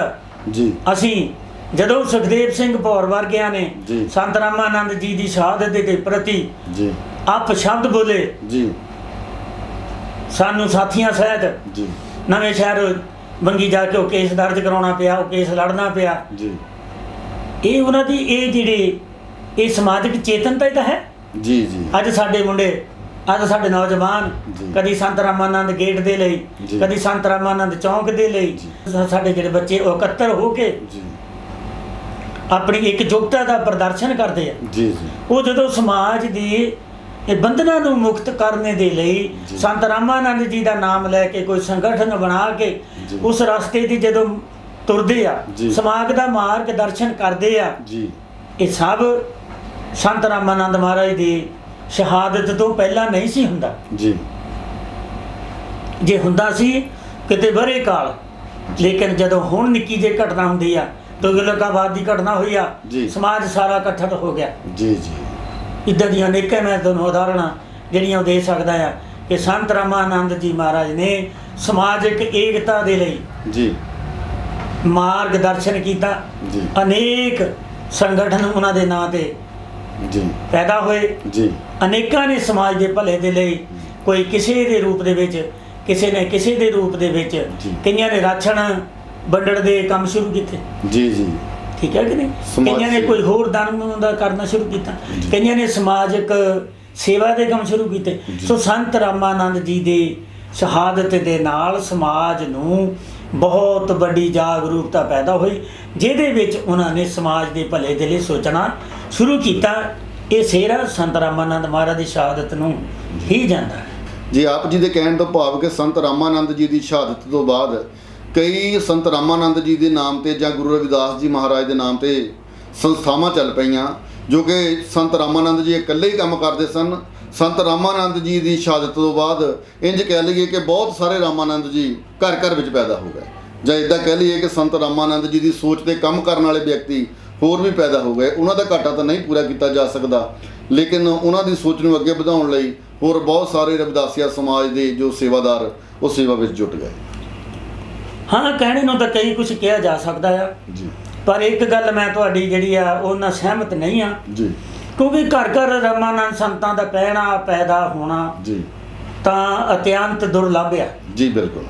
ਜੀ ਅਸੀਂ ਜਦੋਂ ਸੁਖਦੇਵ ਸਿੰਘ ਭੌਰ ਵਰਗਿਆਂ ਨੇ ਜੀ। ਸੰਤ ਰਾਮਾਨੰਦ ਜੀ ਦੀ ਸ਼ਹਾਦਤ ਦੇ ਪ੍ਰਤੀ ਜੀ ਆਪ ਸ਼ਬਦ ਬੋਲੇ, ਜੀ ਸਾਨੂੰ ਸਾਥੀਆਂ ਸਹਿਤ ਜੀ ਨਵੇਂ ਸ਼ਹਿਰ ਬੰਗੀ ਜਾ ਕੇ ਉਹ ਕੇਸ ਦਰਜ ਕਰਾਉਣਾ ਪਿਆ, ਉਹ ਕੇਸ ਲੜਨਾ ਪਿਆ। ਜੀ ਇਹ ਉਹਨਾਂ ਦੀ ਇਹ ਜਿਹੜੇ ਇਹ ਸਮਾਜਿਕ ਚੇਤਨਤਾ ਹੀ ਤਾਂ ਹੈ। ਜੀ ਜੀ ਅੱਜ ਸਾਡੇ ਮੁੰਡੇ, ਅੱਜ ਸਾਡੇ ਨੌਜਵਾਨ ਜੀ। ਕਦੀ ਸੰਤ ਰਾਮਾਨੰਦ ਗੇਟ ਦੇ ਲਈ, ਜੀ। ਕਦੀ ਸੰਤ ਰਾਮਾਨੰਦ ਚੌਂਕ ਦੇ ਲਈ, ਜੀ। ਸਾਡੇ ਜਿਹੜੇ ਬੱਚੇ ਉਹ ਇਕੱਤਰ ਹੋ ਕੇ ਜੀ ਆਪਣੀ ਇਕਜੁੱਟਤਾ ਦਾ ਪ੍ਰਦਰਸ਼ਨ ਕਰਦੇ ਆ। ਜੀ ਜੀ ਉਹ ਜਦੋਂ ਸਮਾਜ ਦੀ ਇਹ ਬੰਧਨਾਂ ਨੂੰ ਮੁਕਤ ਕਰਨ ਦੇ ਲਈ ਜੀ। ਸੰਤ ਰਾਮਾਨੰਦ ਜੀ ਦਾ ਨਾਮ ਲੈ ਕੇ ਕੋਈ ਸੰਗਠਨ ਬਣਾ ਕੇ ਜੀ। ਉਸ ਰਸਤੇ ਦੀ ਜਦੋਂ ਤੁਰਦੇ ਆ, ਜੀ। ਸਮਾਜ ਦਾ ਮਾਰਗ ਦਰਸ਼ਨ ਕਰਦੇ ਆ, ਜੀ ਇਹ ਸਭ ਸੰਤ ਰਾਮਾਨੰਦ ਮਹਾਰਾਜ ਦੀ ਸ਼ਹਾਦਤ ਤੋਂ ਪਹਿਲਾਂ ਨਹੀਂ ਸੀ ਹੁੰਦਾ। ਜੀ ਜੇ ਹੁੰਦਾ ਸੀ ਕਿਤੇ ਬਰੇ ਕਾਲ, ਲੇਕਿਨ ਜਦੋਂ ਹੁਣ ਨਿੱਕੀ ਜਿਹੀ ਘਟਨਾ ਹੁੰਦੀ ਆ, ਤੁਗਲਕਾਬਾਦ ਦੀ ਘਟਨਾ ਹੋਈ ਆ, ਜੀ। ਸਮਾਜ ਸਾਰਾ ਇਕੱਠਾ ਹੋ ਗਿਆ। ਜੀ ਜੀ ਇੱਦਾਂ ਦੀਆਂ ਅਨੇਕਾਂ ਮੈਂ ਤੁਹਾਨੂੰ ਉਦਾਹਰਣਾਂ ਜਿਹੜੀਆਂ ਉਹ ਦੇ ਸਕਦਾ ਆ ਕਿ ਸੰਤ ਰਾਮਾਨੰਦ ਜੀ ਮਹਾਰਾਜ ਨੇ ਸਮਾਜਿਕ ਏਕਤਾ ਦੇ ਲਈ ਜੀ ਮਾਰਗ ਦਰਸ਼ਨ ਕੀਤਾ। ਜੀ ਅਨੇਕ ਸੰਗਠਨ ਉਹਨਾਂ ਦੇ ਨਾਂ ਤੇ ਜੀ ਪੈਦਾ ਹੋਏ। ਜੀ ਅਨੇਕਾਂ ਨੇ ਸਮਾਜ ਦੇ ਭਲੇ ਦੇ ਲਈ, ਕੋਈ ਕਿਸੇ ਦੇ ਰੂਪ ਦੇ ਵਿੱਚ, ਕਿਸੇ ਨੇ ਕਿਸੇ ਦੇ ਰੂਪ ਦੇ ਵਿੱਚ, ਜੀ। ਕਈਆਂ ਨੇ ਰਾਸ਼ਨ ਵੰਡਣ ਦੇ ਕੰਮ ਸ਼ੁਰੂ ਕੀਤੇ। ਜੀ ਜੀ ਠੀਕ ਹੈ ਕਿ ਨਹੀਂ? ਸਮਾਜ ਕਈਆਂ ਨੇ ਸੇਵਾ। ਕੋਈ ਹੋਰ ਦਾਨ ਦਾ ਕਰਨਾ ਸ਼ੁਰੂ ਕੀਤਾ, ਜੀ। ਕਈਆਂ ਨੇ ਸਮਾਜਿਕ ਸੇਵਾ ਦੇ ਕੰਮ ਸ਼ੁਰੂ ਕੀਤੇ। ਜੀ। ਸੋ ਸੰਤ ਰਾਮਾਨੰਦ ਜੀ ਦੇ ਸ਼ਹਾਦਤ ਦੇ ਨਾਲ ਸਮਾਜ ਨੂੰ ਬਹੁਤ ਵੱਡੀ ਜਾਗਰੂਕਤਾ ਪੈਦਾ ਹੋਈ, ਜਿਹਦੇ ਵਿੱਚ ਉਹਨਾਂ ਨੇ ਸਮਾਜ ਦੇ ਭਲੇ ਦੇ ਲਈ ਸੋਚਣਾ ਸ਼ੁਰੂ ਕੀਤਾ। ਇਹ ਸਿਹਰਾ ਸੰਤ ਰਾਮਾਨੰਦ ਮਹਾਰਾਜ ਦੀ ਸ਼ਹਾਦਤ ਨੂੰ ਹੀ ਜਾਂਦਾ ਹੈ। ਜੀ ਆਪ ਜੀ ਦੇ ਕਹਿਣ ਤੋਂ ਭਾਵ ਕਿ ਸੰਤ ਰਾਮਾਨੰਦ ਜੀ ਦੀ ਸ਼ਹਾਦਤ ਤੋਂ ਬਾਅਦ ਕਈ ਸੰਤ ਰਾਮਾਨੰਦ ਜੀ ਦੇ ਨਾਮ ਤੇ ਜਾਂ ਗੁਰੂ ਰਵਿਦਾਸ ਜੀ ਮਹਾਰਾਜ ਦੇ ਨਾਮ ਤੇ ਸੰਸਥਾਵਾਂ ਚੱਲ ਪਈਆਂ, ਜੋ ਕਿ ਸੰਤ ਰਾਮਾਨੰਦ ਜੀ ਇਕੱਲੇ ਹੀ ਕੰਮ ਕਰਦੇ ਸਨ। ਸੰਤ ਰਾਮਾਨੰਦ ਜੀ ਦੀ ਸ਼ਹਾਦਤ ਤੋਂ ਬਾਅਦ ਇੰਜ ਕਹਿ ਲਈਏ ਕਿ ਬਹੁਤ ਸਾਰੇ ਰਾਮਾਨੰਦ ਜੀ ਘਰ ਘਰ ਵਿੱਚ ਪੈਦਾ ਹੋ ਗਏ, ਜਾਂ ਇੱਦਾਂ ਕਹਿ ਲਈਏ ਕਿ ਸੰਤ ਰਾਮਾਨੰਦ ਜੀ ਦੀ ਸੋਚ ਤੇ ਕੰਮ ਕਰਨ ਵਾਲੇ ਵਿਅਕਤੀ ਹੋਰ ਵੀ ਪੈਦਾ ਹੋ ਗਏ। ਉਹਨਾਂ ਦਾ ਘਾਟਾ ਤਾਂ ਨਹੀਂ ਪੂਰਾ ਕੀਤਾ ਜਾ ਸਕਦਾ, ਲੇਕਿਨ ਉਹਨਾਂ ਦੀ ਸੋਚ ਨੂੰ ਅੱਗੇ ਵਧਾਉਣ ਲਈ ਹੋਰ ਬਹੁਤ ਸਾਰੇ ਰਵਿਦਾਸੀਆ ਸਮਾਜ ਦੇ ਜੋ ਸੇਵਾਦਾਰ ਉਹ ਸੇਵਾ ਵਿੱਚ ਜੁਟ ਗਏ। ਹਾਂ, ਕਹਿਣੇ ਨੂੰ ਤਾਂ ਕਈ ਕੁਝ ਕਿਹਾ ਜਾ ਸਕਦਾ ਆ, ਜੀ ਪਰ ਇੱਕ ਗੱਲ ਮੈਂ ਤੁਹਾਡੀ ਜਿਹੜੀ ਆ ਉਹ ਨਾਲ ਸਹਿਮਤ ਨਹੀਂ ਆ, ਜੀ ਕਿਉਂਕਿ ਘਰ ਘਰ ਰਾਮਾਨੰਦ ਸੰਤਾਂ ਦਾ ਪੈਣਾ ਪੈਦਾ ਹੋਣਾ ਜੀ ਤਾਂ ਅਤਿਅੰਤ ਦੁਰਲੱਭ ਆ। ਜੀ ਬਿਲਕੁਲ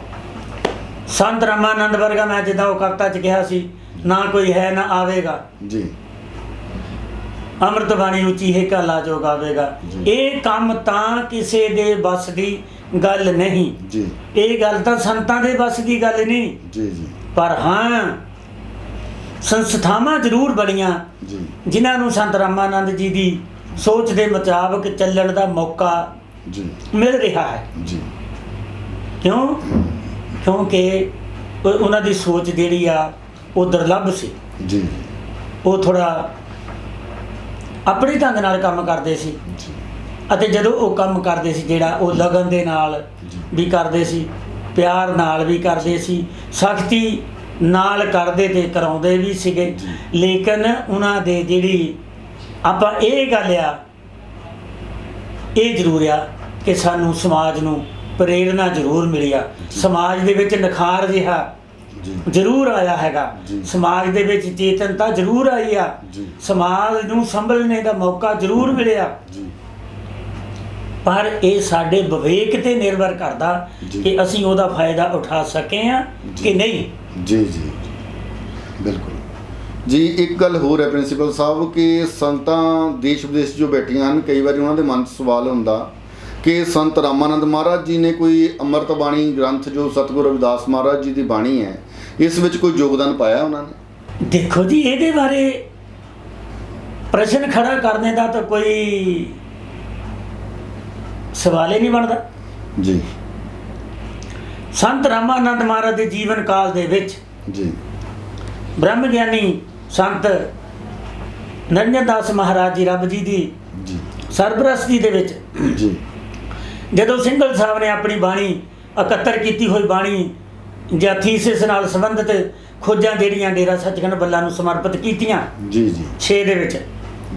ਸੰਤ ਰਾਮਾਨੰਦ ਵਰਗਾ, ਮੈਂ ਜਿੱਦਾਂ ਉਹ ਕਵਿਤਾ 'ਚ ਕਿਹਾ ਸੀ, ਨਾ ਕੋਈ ਹੈ ਨਾ ਆਵੇਗਾ, ਜੀ ਅੰਮ੍ਰਿਤ ਬਾਣੀ ਉੱਚੀ ਹੈ ਕਾਲਾ ਜੋ ਗਾਵੇਗਾ। ਜੀ। ਇਹ ਕੰਮ ਤਾਂ ਕਿਸੇ ਦੇ ਵੱਸ ਦੀ ਗੱਲ ਨਹੀਂ, ਜੀ ਇਹ ਗੱਲ ਤਾਂ ਸੰਤਾਂ ਦੇ ਵੱਸ ਦੀ ਗੱਲ ਨਹੀਂ। ਜੀ ਜੀ ਪਰ ਹਾਂ, ਸੰਸਥਾਵਾਂ ਜ਼ਰੂਰ ਬਣੀਆਂ ਜੀ ਜਿਨ੍ਹਾਂ ਨੂੰ ਸੰਤ ਰਾਮਾਨੰਦ ਜੀ ਦੀ ਸੋਚ ਦੇ ਮੁਤਾਬਕ ਚੱਲਣ ਦਾ ਮੌਕਾ ਜੀ ਮਿਲ ਰਿਹਾ ਹੈ। ਜੀ ਕਿਉਂ? ਕਿਉਂਕਿ ਉਹਨਾਂ ਦੀ ਸੋਚ ਜਿਹੜੀ ਆ ਉਹ ਦੁਰਲੱਭ ਸੀ। ਜੀ ਉਹ ਥੋੜ੍ਹਾ ਆਪਣੇ ਢੰਗ ਨਾਲ ਕੰਮ ਕਰਦੇ ਸੀ, ਜੀ ਅਤੇ ਜਦੋਂ ਉਹ ਕੰਮ ਕਰਦੇ ਸੀ ਜਿਹੜਾ ਉਹ ਲਗਨ ਦੇ ਨਾਲ ਵੀ ਕਰਦੇ ਸੀ, ਪਿਆਰ ਨਾਲ ਵੀ ਕਰਦੇ ਸੀ, ਸਖਤੀ ਨਾਲ ਕਰਦੇ ਤੇ ਕਰਾਉਂਦੇ ਵੀ ਸੀਗੇ। ਲੇਕਿਨ ਉਹਨਾਂ ਦੇ ਜਿਹੜੀ ਆਪਾਂ ਇਹ ਗੱਲ ਆ, ਇਹ ਜ਼ਰੂਰ ਆ ਕਿ ਸਾਨੂੰ ਸਮਾਜ ਨੂੰ ਪ੍ਰੇਰਨਾ ਜ਼ਰੂਰ ਮਿਲੀ ਆ। ਸਮਾਜ ਦੇ ਵਿੱਚ ਨਿਖਾਰ ਜਿਹਾ ਜੀ ਜ਼ਰੂਰ ਆਇਆ ਹੈਗਾ। ਜੀ। ਸਮਾਜ ਦੇ ਵਿੱਚ ਚੇਤਨਤਾ ਜ਼ਰੂਰ ਆਈ ਆ, ਜੀ ਸਮਾਜ ਨੂੰ ਸੰਭਲਣੇ ਦਾ ਮੌਕਾ ਜ਼ਰੂਰ ਮਿਲਿਆ, ਜੀ ਪਰ ਇਹ ਸਾਡੇ ਵਿਵੇਕ ਤੇ ਨਿਰਭਰ ਕਰਦਾ ਜੀ। ਕਿ ਅਸੀਂ ਉਹਦਾ ਫਾਇਦਾ ਉਠਾ ਸਕੇ ਆ ਜੀ। ਕਿ ਨਹੀਂ। ਜੀ ਜੀ ਬਿਲਕੁਲ ਜੀ। ਇੱਕ ਗੱਲ ਹੋਰ ਹੈ ਪ੍ਰਿੰਸੀਪਲ ਸਾਹਿਬ ਕਿ ਸੰਤਾਂ ਦੇਸ਼ ਵਿਦੇਸ਼ ਜੋ ਬੈਠੀਆਂ ਹਨ, ਕਈ ਵਾਰੀ ਉਹਨਾਂ ਦੇ ਮਨ 'ਚ ਸਵਾਲ ਹੁੰਦਾ ਕਿ ਸੰਤ ਰਾਮਾਨੰਦ ਮਹਾਰਾਜ ਜੀ ਨੇ ਕੋਈ ਅੰਮ੍ਰਿਤ ਬਾਣੀ ਗ੍ਰੰਥ ਜੋ ਸਤਿਗੁਰੂ ਰਵਿਦਾਸ ਮਹਾਰਾਜ ਜੀ ਦੀ ਬਾਣੀ ਹੈ, ਇਸ ਵਿੱਚ ਕੋਈ ਯੋਗਦਾਨ ਪਾਇਆ ਉਹਨਾਂ ਨੇ? ਦੇਖੋ ਜੀ, ਇਹਦੇ ਬਾਰੇ ਪ੍ਰਸ਼ਨ ਖੜਾ ਕਰਨੇ ਦਾ ਤਾਂ ਕੋਈ ਸਵਾਲ ਹੀ ਨਹੀਂ ਬਣਦਾ। ਜੀ ਸੰਤ ਰਾਮਾਨੰਦ ਮਹਾਰਾਜ ਦੇ ਜੀਵਨ ਕਾਲ ਦੇ ਵਿੱਚ ਜੀ ਬ੍ਰਹਮ ਗਿਆਨੀ ਸੰਤ ਨਰਿੰਦਰ ਦਾਸ ਮਹਾਰਾਜ ਜੀ ਰੱਬ ਜੀ ਦੀ ਜੀ ਸਰਪ੍ਰਸਤੀ ਦੇ ਵਿੱਚ ਜੀ ਜਦੋਂ ਸਿੰਘਲ ਸਾਹਿਬ ਨੇ ਆਪਣੀ ਬਾਣੀ ਇਕੱਤਰ ਕੀਤੀ ਹੋਈ ਬਾਣੀ ਜਾਂ ਥੀਸਿਸ ਨਾਲ ਸੰਬੰਧਿਤ ਖੋਜਾਂ ਜਿਹੜੀਆਂ ਡੇਰਾ ਸੱਚਖੰਡ ਬੱਲਾ ਨੂੰ ਸਮਰਪਿਤ ਕੀਤੀਆਂ ਜੀ ਜੀ 6 ਦੇ ਵਿੱਚ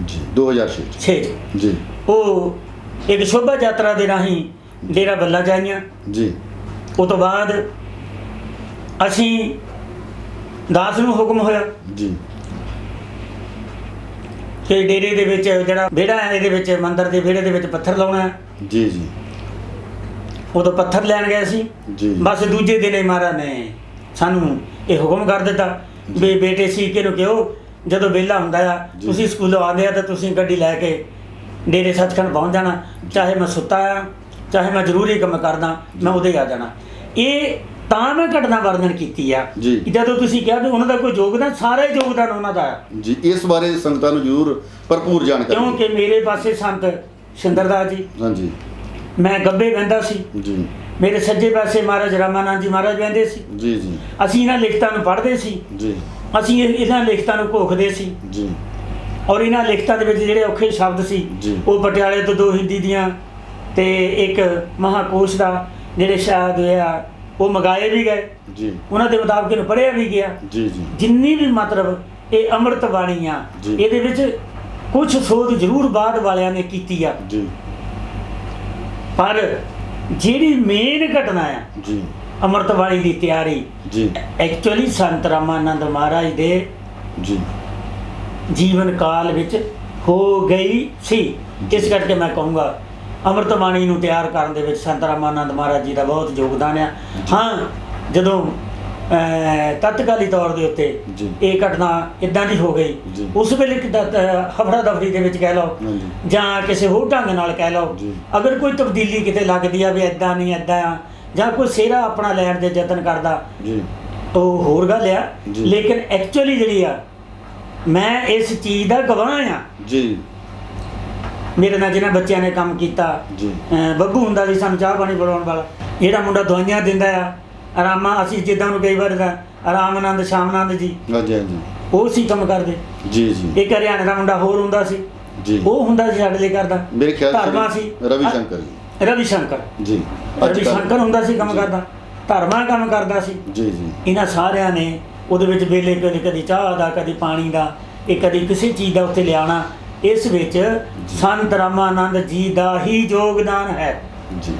ਜੀ 2006 6 ਜੀ ਉਹ ਇੱਕ ਸ਼ੋਭਾ ਯਾਤਰਾ ਦੇ ਰਾਹੀਂ ਡੇਰਾ ਬੱਲਾ ਜਾਈਆਂ। ਜੀ ਉਹ ਤੋਂ ਬਾਅਦ ਅਸੀਂ ਦਾਸ ਨੂੰ ਹੁਕਮ ਹੋਇਆ ਜੀ ਕਿ ਡੇਰੇ ਦੇ ਵਿੱਚ ਜਿਹੜਾ ਵਿਹੜਾ ਹੈ, ਇਹਦੇ ਵਿੱਚ ਮੰਦਿਰ ਦੇ ਵਿਹੜੇ ਦੇ ਵਿੱਚ ਪੱਥਰ ਲਾਉਣਾ ਹੈ। ਜੀ ਜੀ ਉਦੋਂ ਪੱਥਰ ਲੈਣ ਗਏ ਸੀ। ਜੀ ਬਸ ਦੂਜੇ ਦਿਨ ਹੀ ਮਹਾਰਾਜ ਨੇ ਸਾਨੂੰ ਇਹ ਹੁਕਮ ਕਰ ਦਿੱਤਾ ਵੀ ਬੇਟੇ ਸੀਕੇ ਨੂੰ ਕਿਹੋ ਜਦੋਂ ਵਿਹਲਾ ਹੁੰਦਾ ਆ, ਜੀ। ਤੁਸੀਂ ਸਕੂਲੋਂ ਆਉਂਦੇ ਆ ਤਾਂ ਤੁਸੀਂ ਗੱਡੀ ਲੈ ਕੇ ਡੇਰੇ ਸੱਚਖੰਡ ਪਹੁੰਚ ਜਾਣਾ, ਚਾਹੇ ਮੈਂ ਸੁੱਤਾ ਆ ਚਾਹੇ ਮੈਂ ਜ਼ਰੂਰੀ ਕੰਮ ਕਰਦਾ, ਮੈਂ ਉਦੋਂ ਹੀ ਆ ਜਾਣਾ। ਇਹ ਤਾਂ ਮੈਂ ਘਟਨਾ ਵਰਣਨ ਕੀਤੀ ਆ ਜੀ। ਕਿ ਜਦੋਂ ਤੁਸੀਂ ਕਿਹਾ ਵੀ ਉਹਨਾਂ ਦਾ ਕੋਈ ਯੋਗਦਾਨ, ਸਾਰਾ ਹੀ ਯੋਗਦਾਨ ਉਹਨਾਂ ਦਾ ਆ। ਜੀ ਇਸ ਬਾਰੇ ਸੰਗਤਾਂ ਨੂੰ ਜ਼ਰੂਰ ਭਰਪੂਰ ਜਾਣਕਾਰੀ ਦਿਓ। ਕਿਉਂਕਿ ਮੇਰੇ ਪਾਸੇ ਸੰਤ ਸਿੰਦਰਦਾਸ ਜੀ, ਹਾਂਜੀ ਮੈਂ ਗੱਬੇ ਬਹਿੰਦਾ ਸੀ, ਜੀ ਮੇਰੇ ਸੱਜੇ ਪਾਸੇ ਮਹਾਰਾਜ ਰਾਮਾਨੰਦ ਜੀ ਮਹਾਰਾਜ ਬਹਿੰਦੇ ਸੀ। ਜੀ ਜੀ ਅਸੀਂ ਇਹਨਾਂ ਲਿਖਤਾਂ ਨੂੰ ਪੜ੍ਹਦੇ ਸੀ, ਜੀ ਅਸੀਂ ਇਹਨਾਂ ਲਿਖਤਾਂ ਨੂੰ ਘੋਖਦੇ ਸੀ, ਜੀ ਔਰ ਇਹਨਾਂ ਲਿਖਤਾਂ ਦੇ ਵਿੱਚ ਜਿਹੜੇ ਔਖੇ ਸ਼ਬਦ ਸੀ ਜੀ। ਉਹ ਪਟਿਆਲੇ ਤੋਂ 2 ਹਿੰਦੀ ਦੀਆਂ ਤੇ ਇੱਕ ਮਹਾਕੋਸ਼ ਦਾ ਜਿਹੜੇ ਸ਼ਾਇਦ ਹੋਇਆ ਉਹ ਮੰਗਾਏ ਵੀ ਗਏ, ਜੀ ਉਹਨਾਂ ਦੇ ਮੁਤਾਬਕ ਇਹਨੂੰ ਪੜ੍ਹਿਆ ਵੀ ਗਿਆ। ਜੀ ਜੀ ਜਿੰਨੀ ਵੀ ਮਤਲਬ ਇਹ ਅੰਮ੍ਰਿਤ ਬਾਣੀ ਆ, ਜੀ। ਇਹਦੇ ਵਿੱਚ ਕੁਝ ਸੋਧ ਜ਼ਰੂਰ ਬਾਅਦ ਵਾਲਿਆਂ ਨੇ ਕੀਤੀ ਆ, ਜੀ ਪਰ ਜਿਹੜੀ ਮੇਨ ਘਟਨਾ ਆ ਜੀ ਅੰਮ੍ਰਿਤ ਬਾਣੀ ਦੀ ਤਿਆਰੀ ਜੀ ਐਕਚੁਅਲੀ ਸੰਤ ਰਾਮਾਨੰਦ ਮਹਾਰਾਜ ਦੇ ਜੀ ਜੀਵਨ ਕਾਲ ਵਿੱਚ ਹੋ ਗਈ ਸੀ। ਇਸ ਕਰਕੇ ਮੈਂ ਕਹੂੰਗਾ ਅੰਮ੍ਰਿਤ ਬਾਣੀ ਨੂੰ ਤਿਆਰ ਕਰਨ ਦੇ ਵਿੱਚ ਸੰਤ ਰਾਮਾਨੰਦ ਮਹਾਰਾਜ ਜੀ ਦਾ ਬਹੁਤ ਯੋਗਦਾਨ ਆ। ਹਾਂ, ਜਦੋਂ ਤਤਕਾਲੀ ਤੌਰ ਦੇ ਉੱਤੇ ਜੀ। ਇਹ ਘਟਨਾ ਇਦਾਂ ਦੀ ਹੋ ਗਈ, ਜੀ। ਉਸ ਵੇਲੇ ਹਫੜਾ ਦਫੜੀ ਦੇ ਵਿੱਚ ਕਹਿ ਲਓ ਹਾਂਜੀ। ਜਾਂ ਕਿਸੇ ਹੋਰ ਢੰਗ ਨਾਲ ਕਹਿ ਲਓ, ਜੀ। ਅਗਰ ਕੋਈ ਤਬਦੀਲੀ ਕਿਤੇ ਲੱਗਦੀ ਆ ਵੀ ਇਦਾਂ ਨਹੀਂ ਇਦਾਂ ਆ, ਜਾਂ ਕੋਈ ਸਿਹਰਾ ਆਪਣਾ ਲੈਣ ਦੇ ਯਤਨ ਕਰਦਾ, ਜੀ ਉਹ ਹੋਰ ਗੱਲ ਆ। ਜੀ। ਲੇਕਿਨ ਐਕਚੁਅਲੀ ਜਿਹੜੀ ਆ, ਮੈਂ ਇਸ ਚੀਜ਼ ਦਾ ਗਵਾਹ ਆ। ਜੀ ਮੇਰੇ ਨਾਲ ਜਿਹਨਾਂ ਬੱਚਿਆਂ ਨੇ ਕੰਮ ਕੀਤਾ, ਜੀ ਬੱਬੂ ਹੁੰਦਾ ਸੀ ਸਾਨੂੰ ਚਾਹ ਪਾਣੀ ਬਣਾਉਣ ਵਾਲਾ, ਜਿਹੜਾ ਮੁੰਡਾ ਦਵਾਈਆਂ ਦਿੰਦਾ ਆ ਆਰਾਮਾ, ਅਸੀਂ ਜਿੱਦਾਂ ਨੂੰ ਕਈ ਵਾਰ ਆਰਾਮਨੰਦ ਸ਼ਾਮਨੰਦ ਜੀ, ਹਾਂਜੀ ਹਾਂਜੀ ਉਹ ਸੀ ਕੰਮ ਕਰਦੇ। ਜੀ ਜੀ ਇੱਕ ਹਰਿਆਣੇ ਦਾ ਮੁੰਡਾ ਹੋਰ ਹੁੰਦਾ ਸੀ, ਜੀ ਉਹ ਹੁੰਦਾ ਸੀ ਸਾਡੇ ਲਈ ਕਰਦਾ, ਮੇਰੇ ਖਿਆਲ ਧਰਮਾ ਸੀ ਰਵੀ ਸ਼ੰਕਰ ਜੀ। ਰਵੀ ਸ਼ੰਕਰ ਜੀ ਰਵੀ ਸ਼ੰਕਰ ਹੁੰਦਾ ਸੀ ਕੰਮ ਕਰਦਾ, ਧਰਮਾ ਕੰਮ ਕਰਦਾ ਸੀ। ਜੀ ਜੀ ਇਹਨਾਂ ਸਾਰਿਆਂ ਨੇ ਉਹਦੇ ਵਿੱਚ ਵੇਲੇ ਕਦੀ ਚਾਹ ਦਾ, ਕਦੀ ਪਾਣੀ ਦਾ, ਇਹ ਕਦੀ ਕਿਸੇ ਚੀਜ਼ ਦਾ ਉੱਥੇ ਲਿਆਉਣਾ, ਇਸ ਵਿੱਚ ਸੰਤ ਰਾਮਾਨੰਦ ਜੀ ਦਾ ਹੀ ਯੋਗਦਾਨ ਹੈ। ਜੀ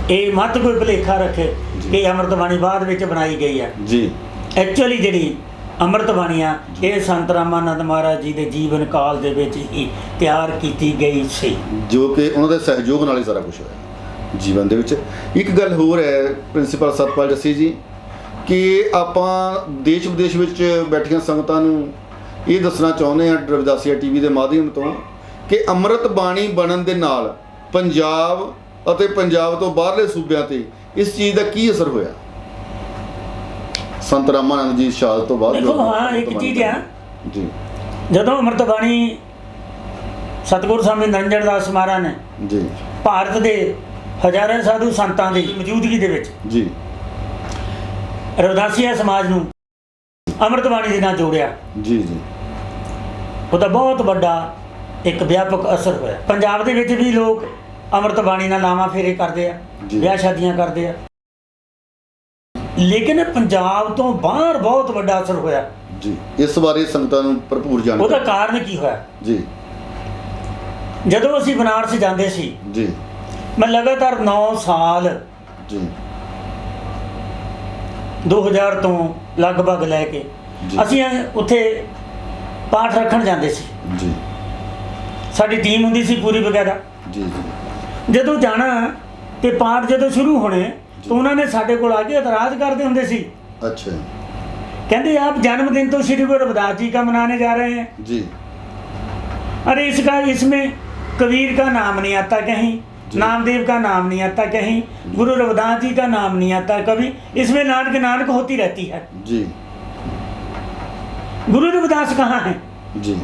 ਇਹ ਮਤ ਕੋਈ ਭੁਲੇਖਾ ਰੱਖੇ ਕਿ ਅੰਮ੍ਰਿਤ ਬਾਣੀ ਬਾਅਦ ਵਿੱਚ ਬਣਾਈ ਗਈ ਹੈ। ਜੀ ਐਕਚੁਅਲੀ ਜਿਹੜੀ ਅੰਮ੍ਰਿਤ ਬਾਣੀ ਆ, ਇਹ ਸੰਤ ਰਾਮਾਨੰਦ ਮਹਾਰਾਜ ਜੀ ਦੇ ਜੀਵਨ ਕਾਲ ਦੇ ਵਿੱਚ ਹੀ ਤਿਆਰ ਕੀਤੀ ਗਈ ਸੀ, ਜੋ ਕਿ ਉਹਨਾਂ ਦੇ ਸਹਿਯੋਗ ਨਾਲ ਹੀ ਸਾਰਾ ਕੁਝ ਹੋਇਆ ਜੀਵਨ ਦੇ ਵਿੱਚ। ਇੱਕ ਗੱਲ ਹੋਰ ਹੈ ਪ੍ਰਿੰਸੀਪਲ ਸਤਪਾਲ ਜੱਸੀ ਜੀ, ਕਿ ਆਪਾਂ ਦੇਸ਼ ਵਿਦੇਸ਼ ਵਿੱਚ ਬੈਠੀਆਂ ਸੰਗਤਾਂ ਨੂੰ ਇਹ ਦੱਸਣਾ ਚਾਹੁੰਦੇ ਹਾਂ ਰਵਿਦਾਸੀਆ ਟੀਵੀ ਦੇ ਮਾਧਿਅਮ ਤੋਂ ਕਿ ਅੰਮ੍ਰਿਤ ਬਾਣੀ ਬਣਨ ਦੇ ਨਾਲ ਪੰਜਾਬ ਅਤੇ ਪੰਜਾਬ ਤੋਂ ਬਾਹਰਲੇ ਸੂਬਿਆਂ ਤੇ ਇਸ ਚੀਜ਼ ਦਾ ਕੀ ਅਸਰ ਹੋਇਆ ਸੰਤ ਰਾਮਾਨੰਦ ਜੀ ਸ਼ਹਾਦਤ ਤੋਂ ਬਾਅਦ? ਦੇਖੋ, ਹਾਂ, ਇੱਕ ਚੀਜ਼ ਆ, ਜੀ ਜਦੋਂ ਅੰਮ੍ਰਿਤ ਬਾਣੀ ਸਤਿਗੁਰੂ स्वामी ਨਿਰੰਜਨ ਦਾਸ ਮਹਾਰਾਜ ਨੇ ਜੀ ਭਾਰਤ ਦੇ ਹਜ਼ਾਰਾਂ ਸਾਧੂ ਸੰਤਾਂ ਦੀ ਮੌਜੂਦਗੀ ਦੇ ਵਿੱਚ ਜੀ ਰਵਿਦਾਸੀਆ ਸਮਾਜ ਨੂੰ ਅੰਮ੍ਰਿਤ ਬਾਣੀ ਦੇ ਨਾਲ ਜੋੜਿਆ, ਜੀ ਜੀ ਉਹਦਾ ਬਹੁਤ ਵੱਡਾ ਇੱਕ ਵਿਆਪਕ ਅਸਰ ਹੋਇਆ। ਪੰਜਾਬ ਦੇ ਵਿੱਚ ਵੀ ਲੋਕ ਅੰਮ੍ਰਿਤ ਬਾਣੀ ਨਾਲ ਲਾਵਾਂ ਫੇਰੇ ਕਰਦੇ ਆ, ਜੀ। ਵਿਆਹ ਸ਼ਾਦੀਆਂ ਕਰਦੇ ਆ, ਲੇਕਿਨ ਪੰਜਾਬ ਤੋਂ ਬਾਹਰ ਬਹੁਤ ਵੱਡਾ ਅਸਰ ਹੋਇਆ। ਜੀ ਇਸ ਬਾਰੇ ਸੰਗਤਾਂ ਨੂੰ ਭਰਪੂਰ ਉਹਦਾ ਜਾਣਕਾਰੀ। ਕਾਰਨ ਕੀ ਹੋਇਆ? ਜੀ ਜਦੋਂ ਅਸੀਂ ਬਨਾਰਸ ਜਾਂਦੇ ਸੀ, ਜੀ ਮੈਂ ਲਗਾਤਾਰ 9 ਸਾਲ ਜੀ 2000 ਤੋਂ ਲਗਭਗ ਲੈ ਕੇ ਜੀ। ਅਸੀਂ ਉੱਥੇ ਪਾਠ ਰੱਖਣ ਜਾਂਦੇ ਸੀ। ਜੀ ਸਾਡੀ ਟੀਮ ਹੁੰਦੀ ਸੀ ਪੂਰੀ ਵਗੈਰਾ। ਜੀ ਜੀ ਜਦੋਂ ਜਾਣਾ ਤੇ ਪਾਠ ਜਦੋਂ ਸ਼ੁਰੂ ਹੋਣੇ ਤਾਂ ਉਹਨਾਂ ਨੇ ਸਾਡੇ ਕੋਲ ਆ ਕੇ ਇਤਰਾਜ਼ ਕਰਦੇ ਹੁੰਦੇ ਸੀ। अच्छा कहते आप जन्मदिन तो श्री गुरु रविदास जी का मनाने जा रहे हैं। जी। अरे इसमें कबीर का नाम नहीं आता कहीं, नामदेव का नाम नहीं आता कहीं, गुरु रविदास जी का नाम नहीं आता कभी, इसमें नानक नानक होती रहती है। जी। गुरु रविदास कहाँ है? जी।